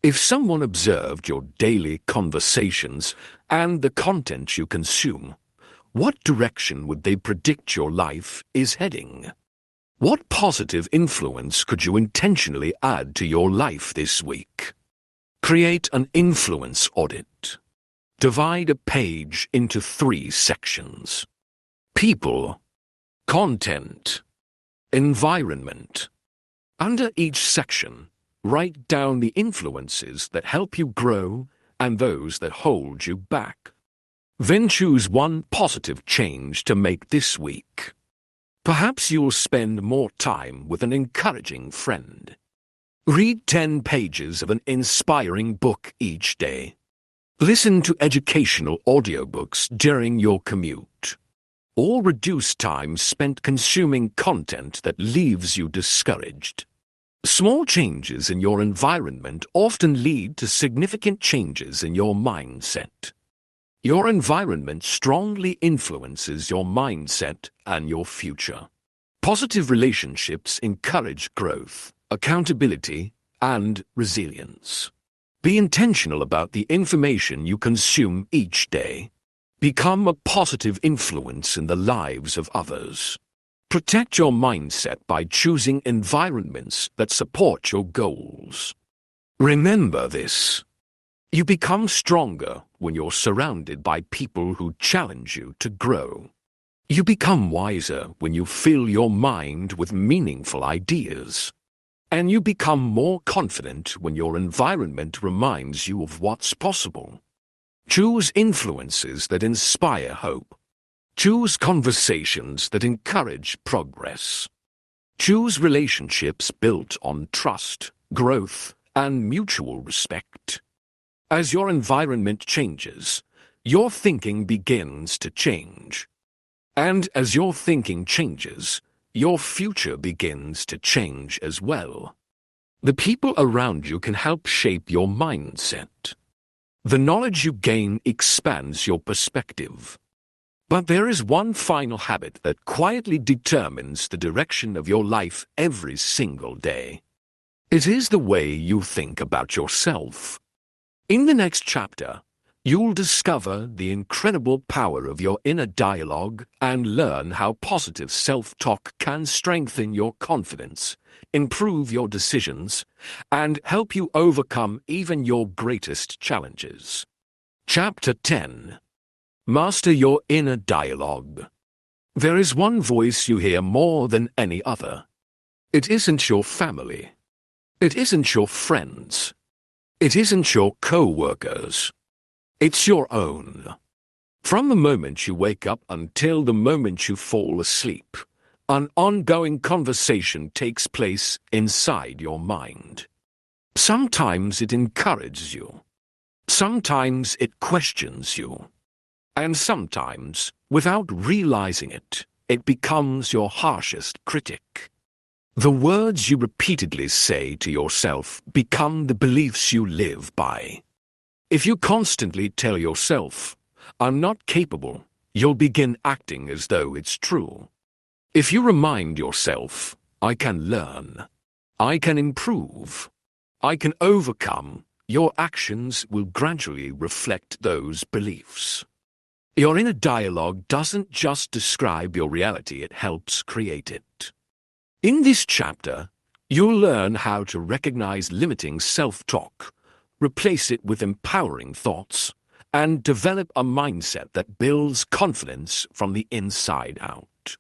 A: If someone observed your daily conversations and the content you consume, what direction would they predict your life is heading? What positive influence could you intentionally add to your life this week? Create an influence audit. Divide a page into 3 sections: people, content, environment. Under each section, write down the influences that help you grow and those that hold you back. Then choose one positive change to make this week. Perhaps you'll spend more time with an encouraging friend. Read 10 pages of an inspiring book each day. Listen to educational audiobooks during your commute. Or reduce time spent consuming content that leaves you discouraged. Small changes in your environment often lead to significant changes in your mindset. Your environment strongly influences your mindset and your future. Positive relationships encourage growth, accountability, and resilience. Be intentional about the information you consume each day. Become a positive influence in the lives of others. Protect your mindset by choosing environments that support your goals. Remember this. You become stronger when you're surrounded by people who challenge you to grow. You become wiser when you fill your mind with meaningful ideas. And you become more confident when your environment reminds you of what's possible. Choose influences that inspire hope. Choose conversations that encourage progress. Choose relationships built on trust, growth, and mutual respect. As your environment changes, your thinking begins to change. And as your thinking changes, your future begins to change as well. The people around you can help shape your mindset. The knowledge you gain expands your perspective. But there is one final habit that quietly determines the direction of your life every single day. It is the way you think about yourself. In the next chapter, you'll discover the incredible power of your inner dialogue and learn how positive self-talk can strengthen your confidence, improve your decisions, and help you overcome even your greatest challenges. Chapter 10. Master your inner dialogue. There is one voice you hear more than any other. It isn't your family. It isn't your friends. It isn't your co-workers. It's your own. From the moment you wake up until the moment you fall asleep, an ongoing conversation takes place inside your mind. Sometimes it encourages you. Sometimes it questions you. And sometimes, without realizing it, it becomes your harshest critic. The words you repeatedly say to yourself become the beliefs you live by. If you constantly tell yourself, "I'm not capable," you'll begin acting as though it's true. If you remind yourself, "I can learn," "I can improve," "I can overcome," your actions will gradually reflect those beliefs. Your inner dialogue doesn't just describe your reality, it helps create it. In this chapter, you'll learn how to recognize limiting self-talk, replace it with empowering thoughts, and develop a mindset that builds confidence from the inside out.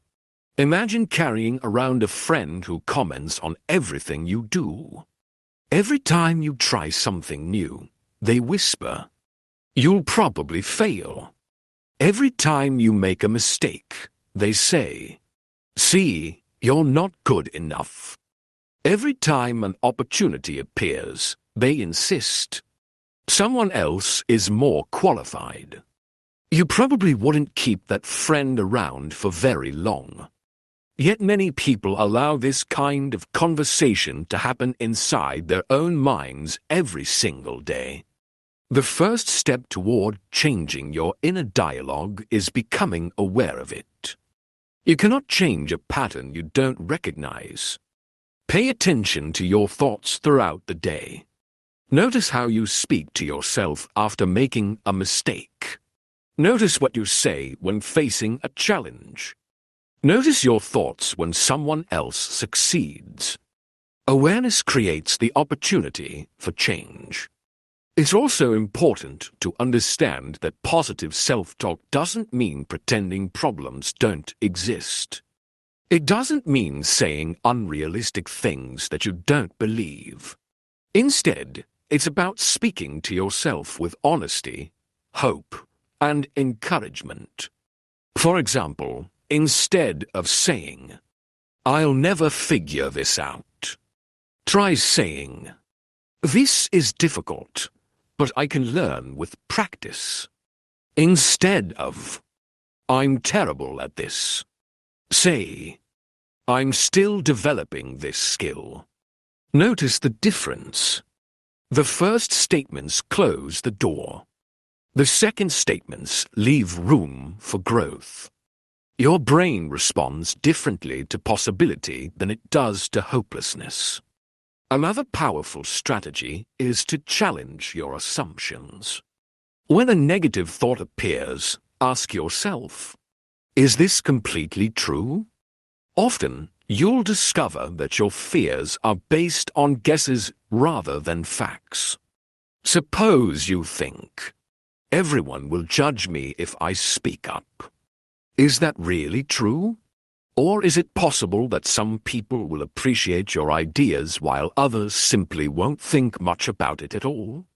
A: Imagine carrying around a friend who comments on everything you do. Every time you try something new, they whisper, "You'll probably fail." Every time you make a mistake, they say, "See, you're not good enough." Every time an opportunity appears, they insist, "Someone else is more qualified." You probably wouldn't keep that friend around for very long. Yet many people allow this kind of conversation to happen inside their own minds every single day. The first step toward changing your inner dialogue is becoming aware of it. You cannot change a pattern you don't recognize. Pay attention to your thoughts throughout the day. Notice how you speak to yourself after making a mistake. Notice what you say when facing a challenge. Notice your thoughts when someone else succeeds. Awareness creates the opportunity for change. It's also important to understand that positive self-talk doesn't mean pretending problems don't exist. It doesn't mean saying unrealistic things that you don't believe. Instead, it's about speaking to yourself with honesty, hope, and encouragement. For example, instead of saying, "I'll never figure this out," try saying, "This is difficult, but I can learn with practice." Instead of, "I'm terrible at this," say, "I'm still developing this skill." Notice the difference. The first statements close the door. The second statements leave room for growth. Your brain responds differently to possibility than it does to hopelessness. Another powerful strategy is to challenge your assumptions. When a negative thought appears, ask yourself, "Is this completely true?" Often, you'll discover that your fears are based on guesses rather than facts. Suppose you think, "Everyone will judge me if I speak up." Is that really true? Or is it possible that some people will appreciate your ideas while others simply won't think much about it at all?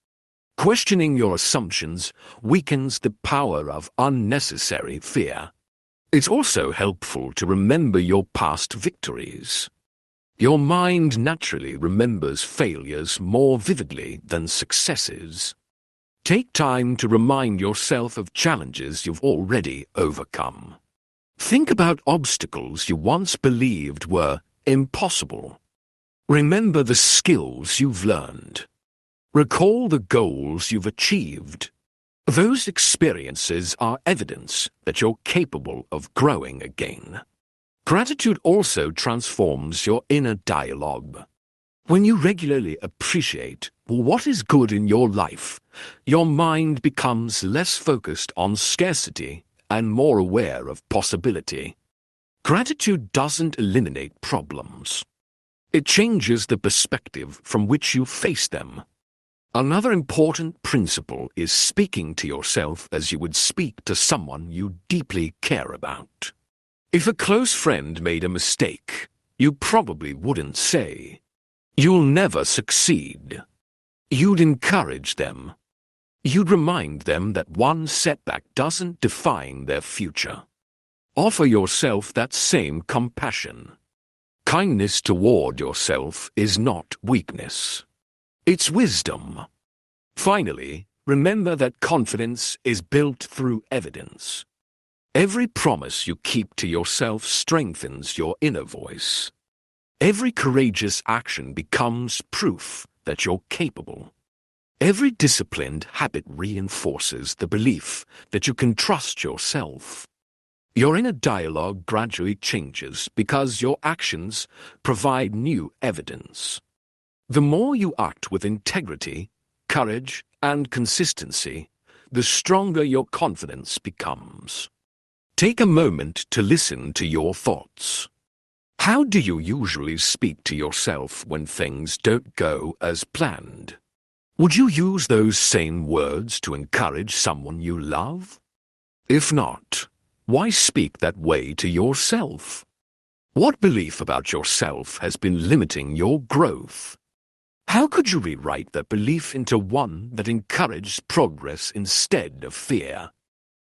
A: Questioning your assumptions weakens the power of unnecessary fear. It's also helpful to remember your past victories. Your mind naturally remembers failures more vividly than successes. Take time to remind yourself of challenges you've already overcome. Think about obstacles you once believed were impossible. Remember the skills you've learned. Recall the goals you've achieved. Those experiences are evidence that you're capable of growing again. Gratitude also transforms your inner dialogue. When you regularly appreciate what is good in your life, your mind becomes less focused on scarcity and more aware of possibility. Gratitude doesn't eliminate problems. It changes the perspective from which you face them. Another important principle is speaking to yourself as you would speak to someone you deeply care about. If a close friend made a mistake, you probably wouldn't say, "You'll never succeed." You'd encourage them. You'd remind them that one setback doesn't define their future. Offer yourself that same compassion. Kindness toward yourself is not weakness. It's wisdom. Finally, remember that confidence is built through evidence. Every promise you keep to yourself strengthens your inner voice. Every courageous action becomes proof that you're capable. Every disciplined habit reinforces the belief that you can trust yourself. Your inner dialogue gradually changes because your actions provide new evidence. The more you act with integrity, courage, and consistency, the stronger your confidence becomes. Take a moment to listen to your thoughts. How do you usually speak to yourself when things don't go as planned? Would you use those same words to encourage someone you love? If not, why speak that way to yourself? What belief about yourself has been limiting your growth? How could you rewrite that belief into one that encourages progress instead of fear?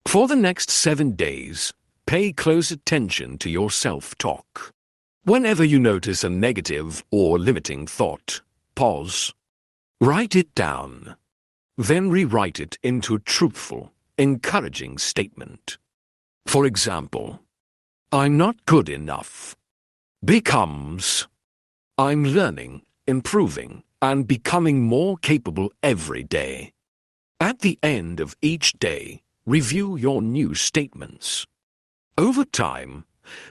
A: For the next 7 days, pay close attention to your self-talk. Whenever you notice a negative or limiting thought, pause. Write it down. Then rewrite it into a truthful, encouraging statement. For example, I'm not good enough becomes I'm learning, improving, and becoming more capable every day. At the end of each day, review your new statements. Over time,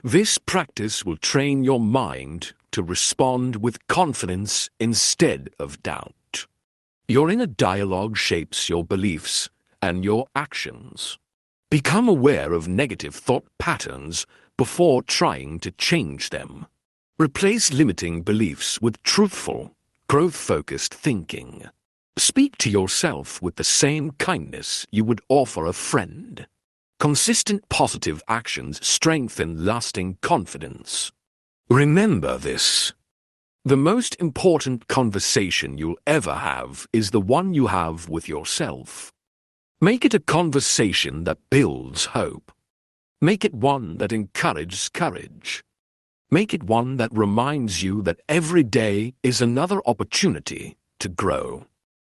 A: this practice will train your mind to respond with confidence instead of doubt. Your inner dialogue shapes your beliefs and your actions. Become aware of negative thought patterns before trying to change them. Replace limiting beliefs with truthful, growth-focused thinking. Speak to yourself with the same kindness you would offer a friend. Consistent positive actions strengthen lasting confidence. Remember this. The most important conversation you'll ever have is the one you have with yourself. Make it a conversation that builds hope. Make it one that encourages courage. Make it one that reminds you that every day is another opportunity to grow.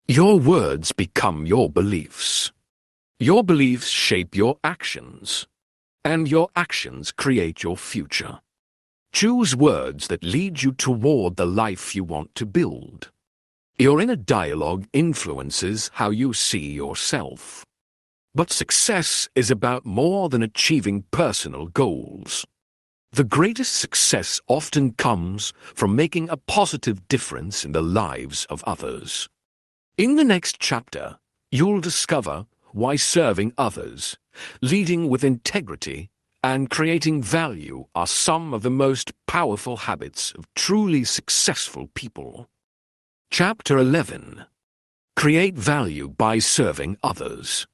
A: Your words become your beliefs. Your beliefs shape your actions, and your actions create your future. Choose words that lead you toward the life you want to build. Your inner dialogue influences how you see yourself. But success is about more than achieving personal goals. The greatest success often comes from making a positive difference in the lives of others. In the next chapter, you'll discover why serving others, leading with integrity, and creating value are some of the most powerful habits of truly successful people. Chapter 11. Create value by serving others.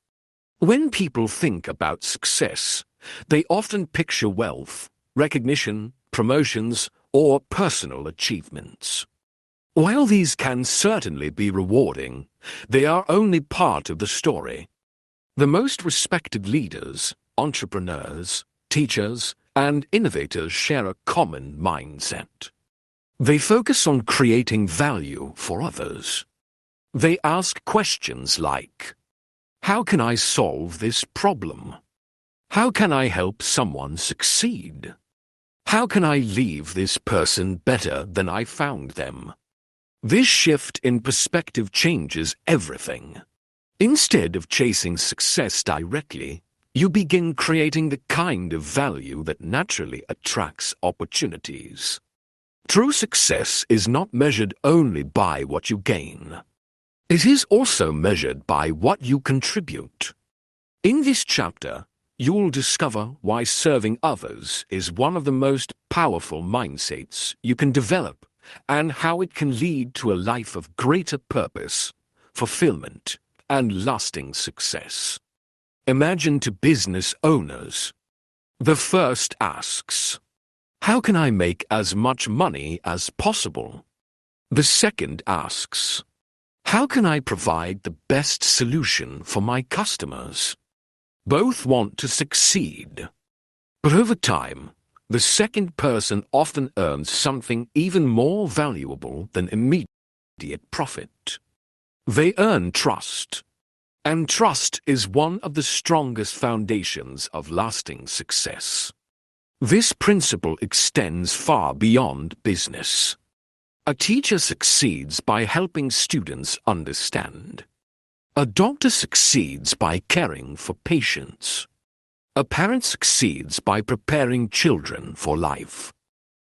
A: When people think about success, they often picture wealth, recognition, promotions, or personal achievements. While these can certainly be rewarding, they are only part of the story. The most respected leaders, entrepreneurs, teachers, and innovators share a common mindset. They focus on creating value for others. They ask questions like, how can I solve this problem? How can I help someone succeed? How can I leave this person better than I found them? This shift in perspective changes everything. Instead of chasing success directly, you begin creating the kind of value that naturally attracts opportunities. True success is not measured only by what you gain. It is also measured by what you contribute. In this chapter, you'll discover why serving others is one of the most powerful mindsets you can develop and how it can lead to a life of greater purpose, fulfillment, and lasting success. Imagine to business owners. The first asks, how can I make as much money as possible? The second asks, how can I provide the best solution for my customers? Both want to succeed. But over time, the second person often earns something even more valuable than immediate immediate profit. They earn trust, and trust is one of the strongest foundations of lasting success. This principle extends far beyond business. A teacher succeeds by helping students understand. A doctor succeeds by caring for patients. A parent succeeds by preparing children for life.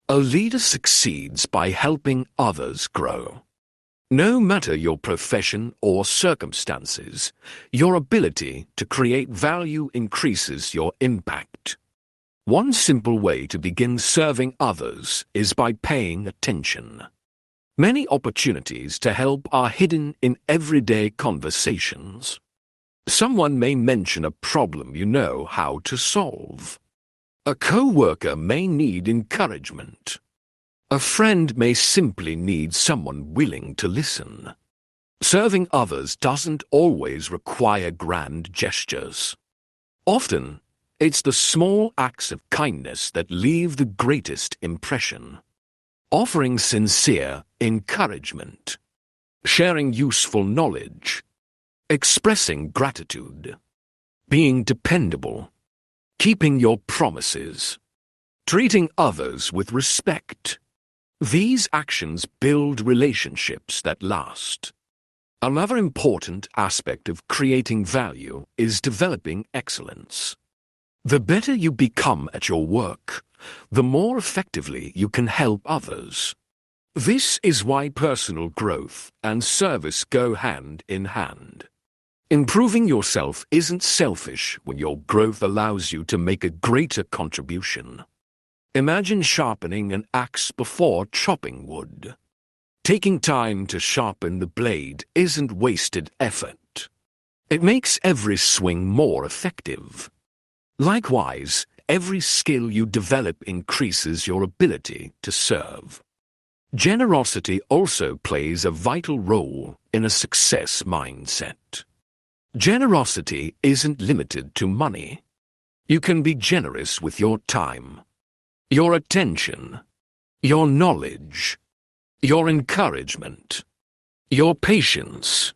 A: A leader succeeds by helping others grow. No matter your profession or circumstances, your ability to create value increases your impact. One simple way to begin serving others is by paying attention. Many opportunities to help are hidden in everyday conversations. Someone may mention a problem you know how to solve. A co-worker may need encouragement. A friend may simply need someone willing to listen. Serving others doesn't always require grand gestures. Often, it's the small acts of kindness that leave the greatest impression. Offering sincere encouragement, sharing useful knowledge, expressing gratitude, being dependable, keeping your promises, treating others with respect. These actions build relationships that last. Another important aspect of creating value is developing excellence. The better you become at your work, the more effectively you can help others. This is why personal growth and service go hand in hand. Improving yourself isn't selfish when your growth allows you to make a greater contribution. Imagine sharpening an axe before chopping wood. Taking time to sharpen the blade isn't wasted effort. It makes every swing more effective. Likewise, every skill you develop increases your ability to serve. Generosity also plays a vital role in a success mindset. Generosity isn't limited to money. You can be generous with your time, your attention, your knowledge, your encouragement, your patience,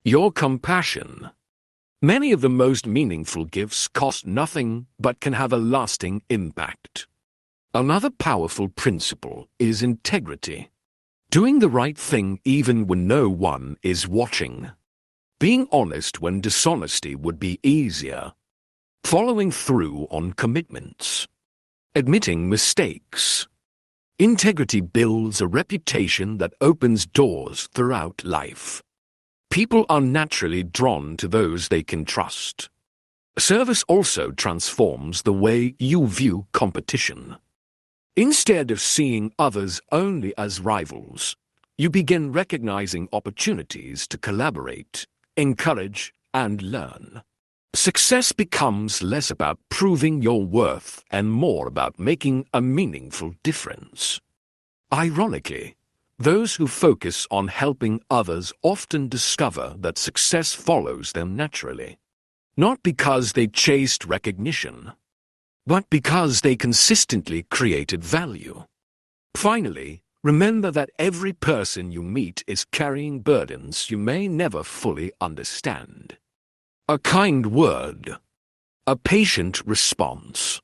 A: your compassion. Many of the most meaningful gifts cost nothing but can have a lasting impact. Another powerful principle is integrity. Doing the right thing even when no one is watching. Being honest when dishonesty would be easier. Following through on commitments. Admitting mistakes. Integrity builds a reputation that opens doors throughout life. People are naturally drawn to those they can trust. Service also transforms the way you view competition. Instead of seeing others only as rivals, you begin recognizing opportunities to collaborate, encourage, and learn. Success becomes less about proving your worth and more about making a meaningful difference. Ironically, those who focus on helping others often discover that success follows them naturally, not because they chased recognition, but because they consistently created value. Finally, remember that every person you meet is carrying burdens you may never fully understand. A kind word, a patient response,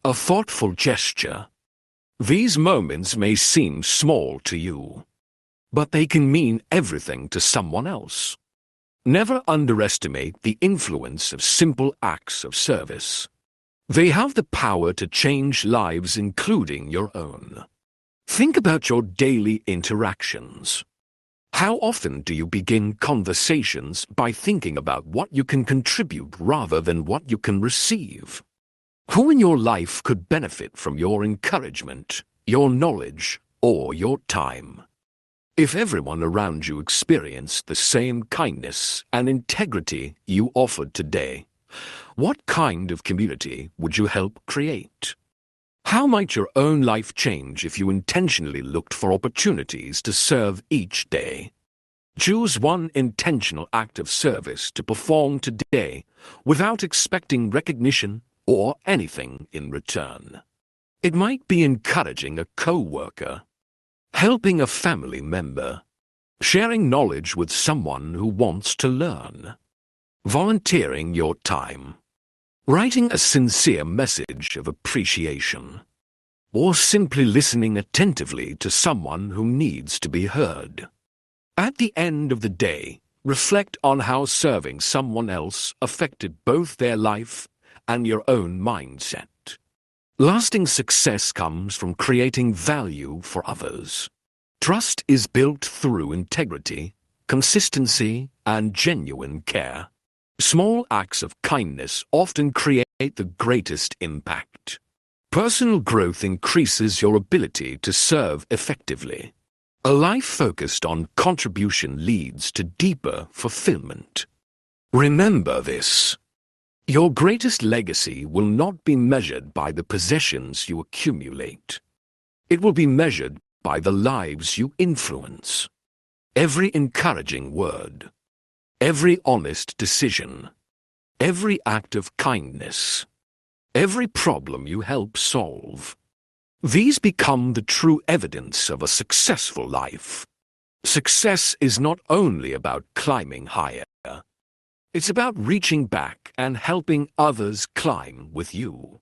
A: a thoughtful gesture. These moments may seem small to you, but they can mean everything to someone else. Never underestimate the influence of simple acts of service. They have the power to change lives, including your own. Think about your daily interactions. How often do you begin conversations by thinking about what you can contribute rather than what you can receive? Who in your life could benefit from your encouragement, your knowledge, or your time? If everyone around you experienced the same kindness and integrity you offered today, what kind of community would you help create? How might your own life change if you intentionally looked for opportunities to serve each day? Choose one intentional act of service to perform today without expecting recognition or anything in return. It might be encouraging a co-worker, helping a family member, sharing knowledge with someone who wants to learn, volunteering your time, writing a sincere message of appreciation, or simply listening attentively to someone who needs to be heard. At the end of the day, reflect on how serving someone else affected both their life and your own mindset. Lasting success comes from creating value for others. Trust is built through integrity, consistency, and genuine care. Small acts of kindness often create the greatest impact. Personal growth increases your ability to serve effectively. A life focused on contribution leads to deeper fulfillment. Remember this. Your greatest legacy will not be measured by the possessions you accumulate. It will be measured by the lives you influence. Every encouraging word, every honest decision, every act of kindness, every problem you help solve. These become the true evidence of a successful life. Success is not only about climbing higher. It's about reaching back and helping others climb with you.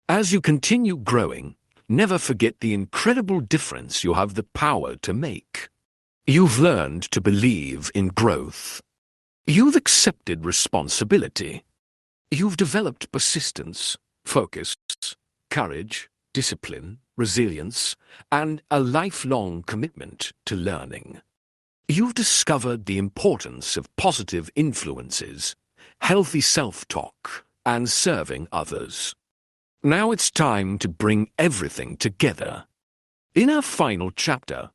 A: As you continue growing, never forget the incredible difference you have the power to make. You've learned to believe in growth. You've accepted responsibility. You've developed persistence, focus, courage, discipline, resilience, and a lifelong commitment to learning. You've discovered the importance of positive influences, healthy self-talk, and serving others. Now it's time to bring everything together. In our final chapter,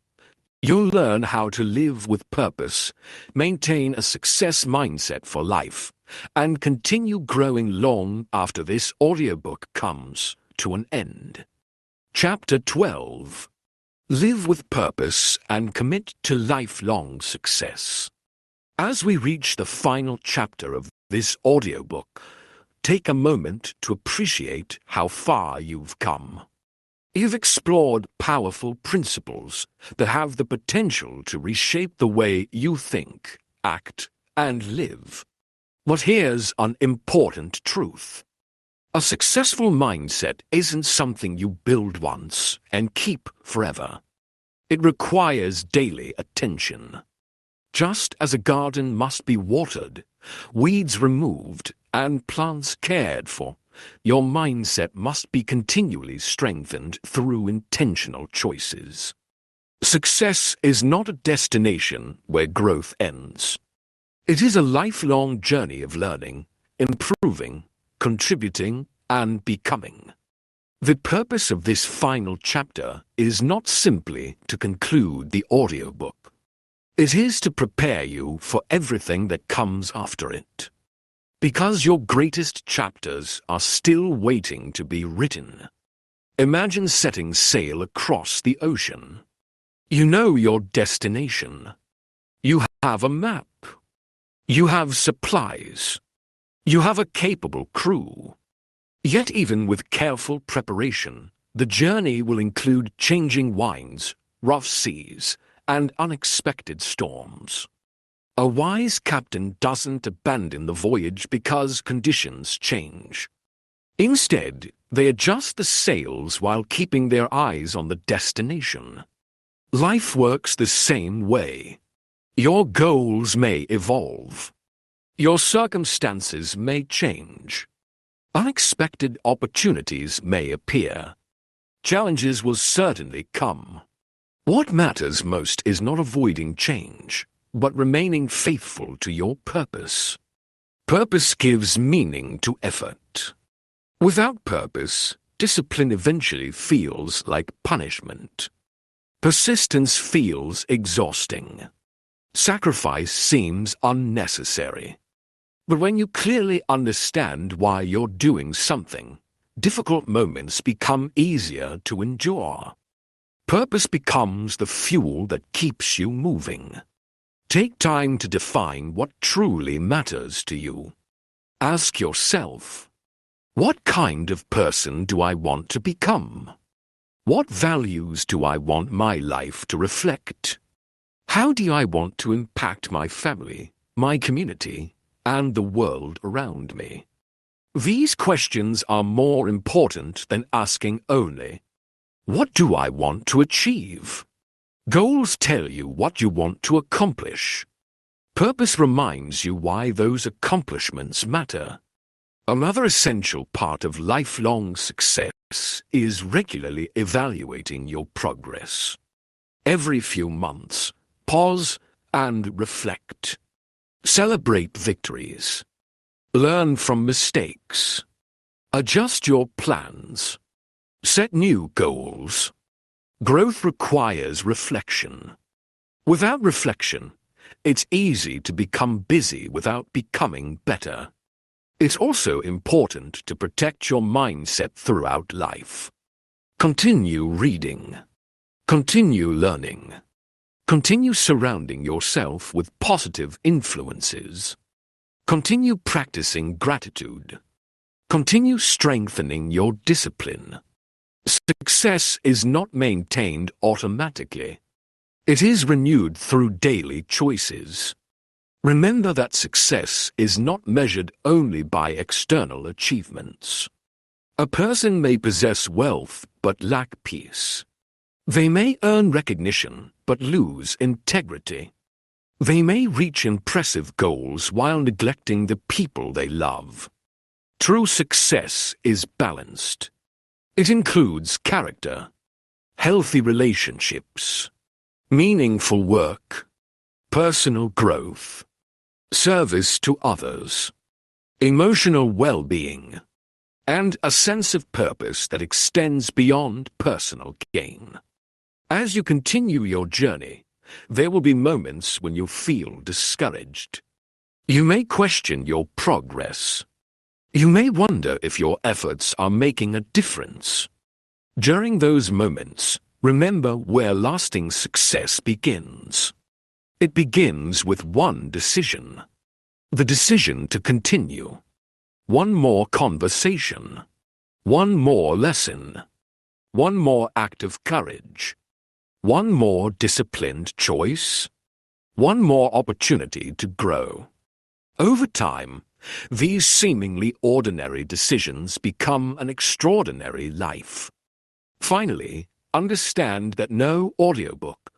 A: you'll learn how to live with purpose, maintain a success mindset for life, and continue growing long after this audiobook comes to an end. Chapter 12. Live with purpose and commit to lifelong success. As we reach the final chapter of this audiobook, take a moment to appreciate how far you've come. You've explored powerful principles that have the potential to reshape the way you think, act, and live. But here's an important truth. A successful mindset isn't something you build once and keep forever. It requires daily attention. Just as a garden must be watered, weeds removed, and plants cared for, your mindset must be continually strengthened through intentional choices. Success is not a destination where growth ends. It is a lifelong journey of learning, improving, contributing, and becoming. The purpose of this final chapter is not simply to conclude the audiobook. It is to prepare you for everything that comes after it. Because your greatest chapters are still waiting to be written. Imagine setting sail across the ocean. You know your destination. You have a map. You have supplies. You have a capable crew. Yet even with careful preparation, the journey will include changing winds, rough seas, and unexpected storms. A wise captain doesn't abandon the voyage because conditions change. Instead, they adjust the sails while keeping their eyes on the destination. Life works the same way. Your goals may evolve. Your circumstances may change. Unexpected opportunities may appear. Challenges will certainly come. What matters most is not avoiding change, but remaining faithful to your purpose. Purpose gives meaning to effort. Without purpose, discipline eventually feels like punishment. Persistence feels exhausting. Sacrifice seems unnecessary. But when you clearly understand why you're doing something, difficult moments become easier to endure. Purpose becomes the fuel that keeps you moving. Take time to define what truly matters to you. Ask yourself, what kind of person do I want to become? What values do I want my life to reflect? How do I want to impact my family, my community, and the world around me? These questions are more important than asking only, what do I want to achieve? Goals tell you what you want to accomplish. Purpose reminds you why those accomplishments matter. Another essential part of lifelong success is regularly evaluating your progress. Every few months, pause and reflect. Celebrate victories. Learn from mistakes. Adjust your plans. Set new goals. Growth requires reflection. Without reflection, it's easy to become busy without becoming better. It's also important to protect your mindset throughout life. Continue reading. Continue learning. Continue surrounding yourself with positive influences. Continue practicing gratitude. Continue strengthening your discipline. Success is not maintained automatically. It is renewed through daily choices. Remember that success is not measured only by external achievements. A person may possess wealth but lack peace. They may earn recognition but lose integrity. They may reach impressive goals while neglecting the people they love. True success is balanced. It includes character, healthy relationships, meaningful work, personal growth, service to others, emotional well-being, and a sense of purpose that extends beyond personal gain. As you continue your journey, there will be moments when you feel discouraged. You may question your progress. You may wonder if your efforts are making a difference. During those moments, remember where lasting success begins. It begins with one decision. The decision to continue. One more conversation. One more lesson. One more act of courage. One more disciplined choice. One more opportunity to grow. Over time, these seemingly ordinary decisions become an extraordinary life. Finally, understand that no audiobook,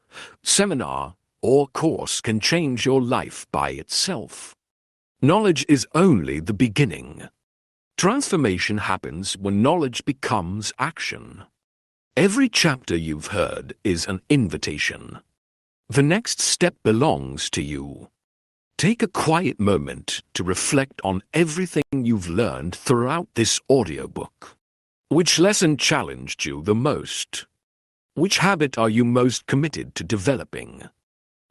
A: seminar, or course can change your life by itself. Knowledge is only the beginning. Transformation happens when knowledge becomes action. Every chapter you've heard is an invitation. The next step belongs to you. Take a quiet moment to reflect on everything you've learned throughout this audiobook. Which lesson challenged you the most? Which habit are you most committed to developing?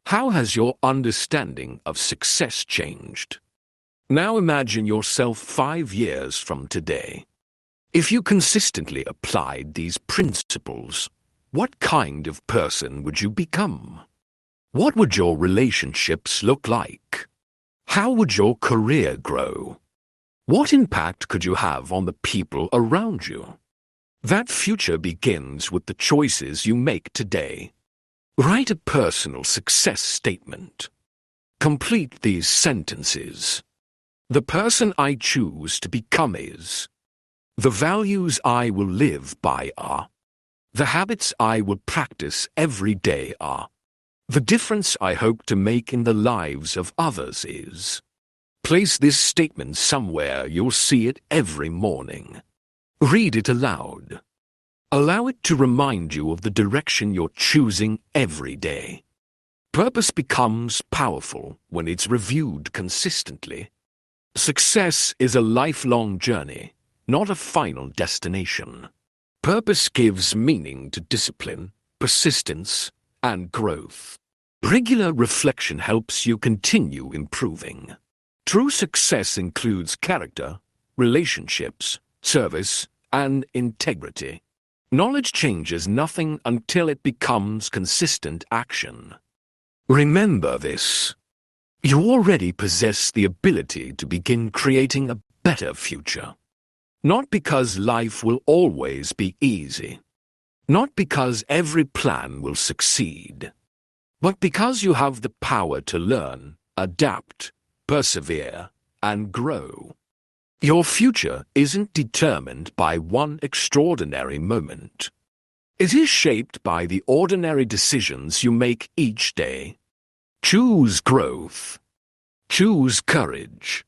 A: How has your understanding of success changed? Now imagine yourself 5 years from today. If you consistently applied these principles, what kind of person would you become? What would your relationships look like? How would your career grow? What impact could you have on the people around you? That future begins with the choices you make today. Write a personal success statement. Complete these sentences. The person I choose to become is. The values I will live by are. The habits I will practice every day are. The difference I hope to make in the lives of others is. Place this statement somewhere you'll see it every morning. Read it aloud. Allow it to remind you of the direction you're choosing every day. Purpose becomes powerful when it's reviewed consistently. Success is a lifelong journey, not a final destination. Purpose gives meaning to discipline, persistence, and growth. Regular reflection helps you continue improving. True success includes character, relationships, service, and integrity. Knowledge changes nothing until it becomes consistent action. Remember this. You already possess the ability to begin creating a better future. Not because life will always be easy. Not because every plan will succeed. but because you have the power to learn, adapt, persevere, and grow. Your future isn't determined by one extraordinary moment. It is shaped by the ordinary decisions you make each day. Choose growth. Choose courage.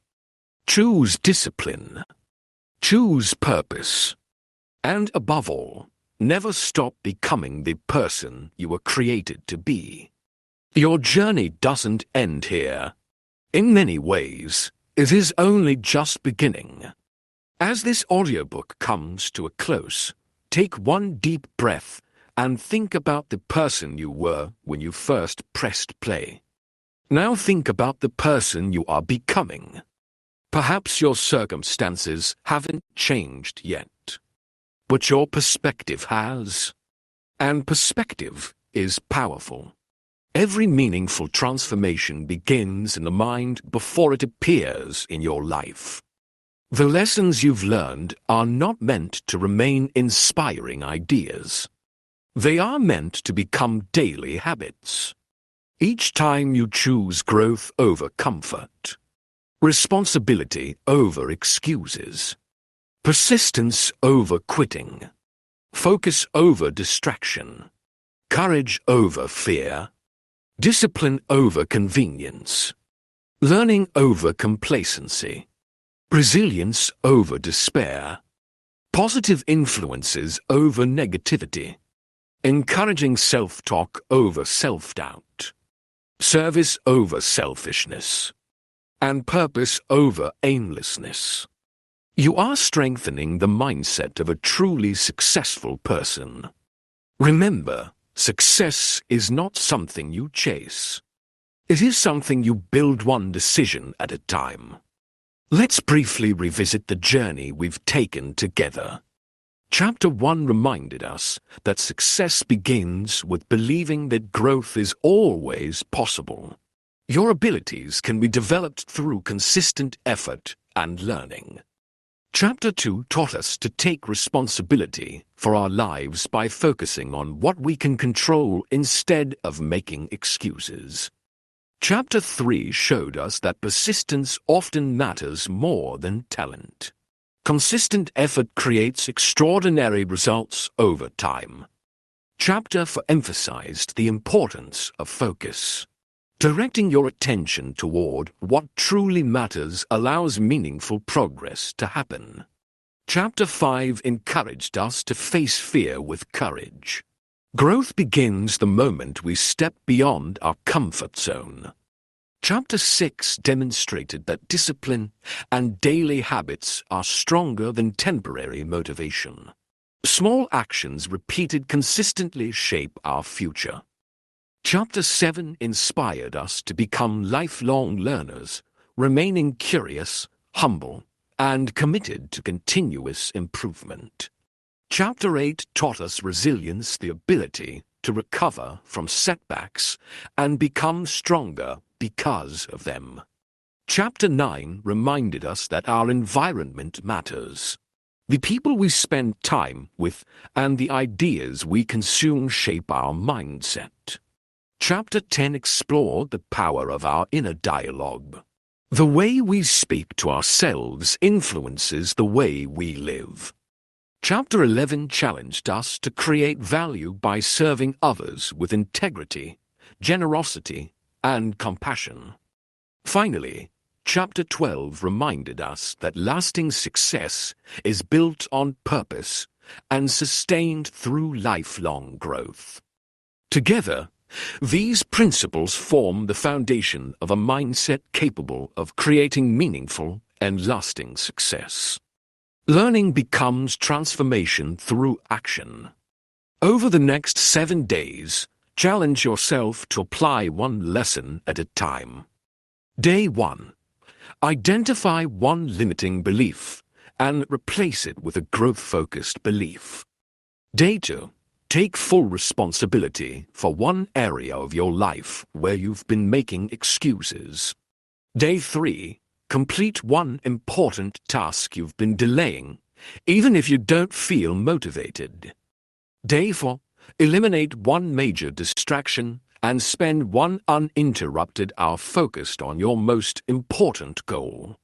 A: Choose discipline. Choose purpose. And above all, never stop becoming the person you were created to be. Your journey doesn't end here. In many ways, it is only just beginning. As this audiobook comes to a close, take one deep breath and think about the person you were when you first pressed play. Now think about the person you are becoming. Perhaps your circumstances haven't changed yet, but your perspective has. And perspective is powerful. Every meaningful transformation begins in the mind before it appears in your life. The lessons you've learned are not meant to remain inspiring ideas. They are meant to become daily habits. Each time you choose growth over comfort, responsibility over excuses, persistence over quitting, focus over distraction, courage over fear, discipline over convenience, learning over complacency, resilience over despair, positive influences over negativity, encouraging self-talk over self-doubt, service over selfishness, and purpose over aimlessness. You are strengthening the mindset of a truly successful person. Remember, success is not something you chase. It is something you build one decision at a time. Let's briefly revisit the journey we've taken together. Chapter 1 reminded us that success begins with believing that growth is always possible. Your abilities can be developed through consistent effort and learning. Chapter 2 taught us to take responsibility for our lives by focusing on what we can control instead of making excuses. Chapter 3 showed us that persistence often matters more than talent. Consistent effort creates extraordinary results over time. Chapter 4 emphasized the importance of focus. Directing your attention toward what truly matters allows meaningful progress to happen. Chapter 5 encouraged us to face fear with courage. Growth begins the moment we step beyond our comfort zone. Chapter 6 demonstrated that discipline and daily habits are stronger than temporary motivation. Small actions repeated consistently shape our future. Chapter 7 inspired us to become lifelong learners, remaining curious, humble, and committed to continuous improvement. Chapter 8 taught us resilience, the ability to recover from setbacks and become stronger because of them. Chapter 9 reminded us that our environment matters. The people we spend time with and the ideas we consume shape our mindset. Chapter 10 explored the power of our inner dialogue. The way we speak to ourselves influences the way we live. Chapter 11 challenged us to create value by serving others with integrity, generosity, and compassion. Finally, Chapter 12 reminded us that lasting success is built on purpose and sustained through lifelong growth. Together, these principles form the foundation of a mindset capable of creating meaningful and lasting success. Learning becomes transformation through action. Over the next 7 days, challenge yourself to apply one lesson at a time. Day 1. Identify one limiting belief and replace it with a growth-focused belief. Day 2. Take full responsibility for one area of your life where you've been making excuses. Day 3. Complete one important task you've been delaying, even if you don't feel motivated. Day 4. Eliminate one major distraction and spend one uninterrupted hour focused on your most important goal.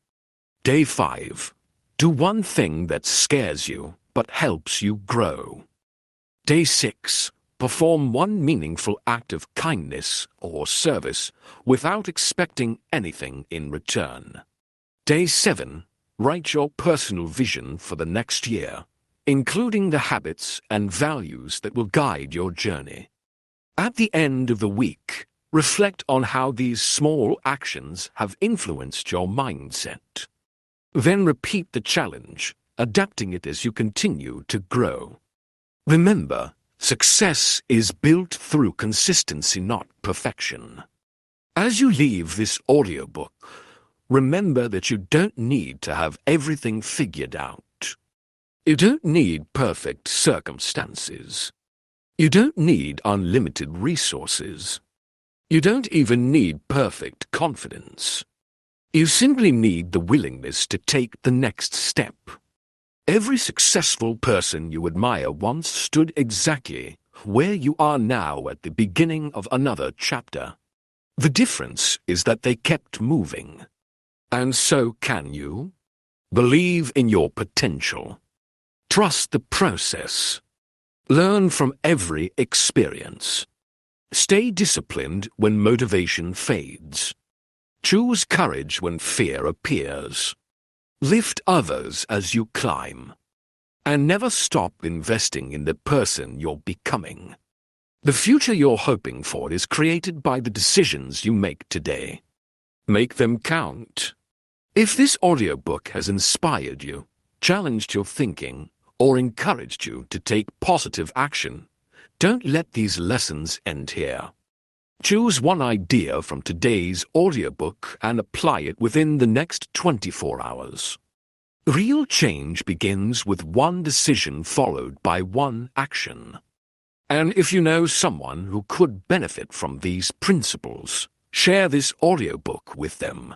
A: Day 5. Do one thing that scares you but helps you grow. Day 6. Perform one meaningful act of kindness or service without expecting anything in return. Day 7. Write your personal vision for the next year, including the habits and values that will guide your journey. At the end of the week, reflect on how these small actions have influenced your mindset. Then repeat the challenge, adapting it as you continue to grow. Remember, success is built through consistency, not perfection. As you leave this audiobook, remember that you don't need to have everything figured out. You don't need perfect circumstances. You don't need unlimited resources. You don't even need perfect confidence. You simply need the willingness to take the next step. Every successful person you admire once stood exactly where you are now at the beginning of another chapter. The difference is that they kept moving. And so can you. Believe in your potential. Trust the process. Learn from every experience. Stay disciplined when motivation fades. Choose courage when fear appears. Lift others as you climb. And never stop investing in the person you're becoming. The future you're hoping for is created by the decisions you make today. Make them count. If this audiobook has inspired you, challenged your thinking, or encouraged you to take positive action, don't let these lessons end here. Choose one idea from today's audiobook and apply it within the next 24 hours. Real change begins with one decision followed by one action. And if you know someone who could benefit from these principles, share this audiobook with them.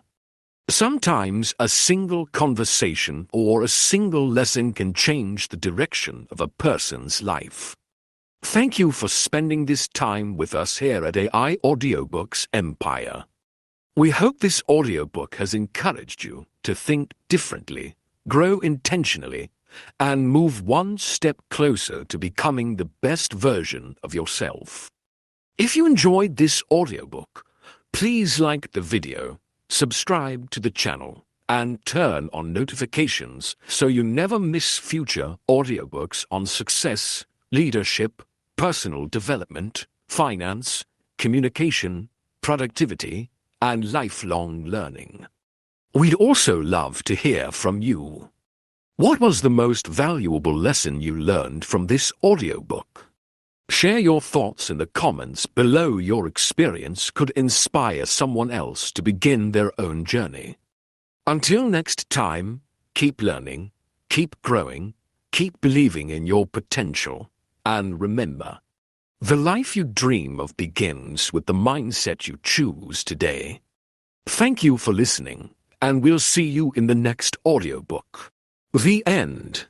A: Sometimes a single conversation or a single lesson can change the direction of a person's life. Thank you for spending this time with us here at AI Audiobooks Empire. We hope this audiobook has encouraged you to think differently, grow intentionally, and move one step closer to becoming the best version of yourself. If you enjoyed this audiobook, please like the video, subscribe to the channel, and turn on notifications so you never miss future audiobooks on success, leadership, personal development, finance, communication, productivity, and lifelong learning. We'd also love to hear from you. What was the most valuable lesson you learned from this audiobook? Share your thoughts in the comments below. Your experience could inspire someone else to begin their own journey. Until next time, keep learning, keep growing, keep believing in your potential, and remember, the life you dream of begins with the mindset you choose today. Thank you for listening, and we'll see you in the next audiobook. The end.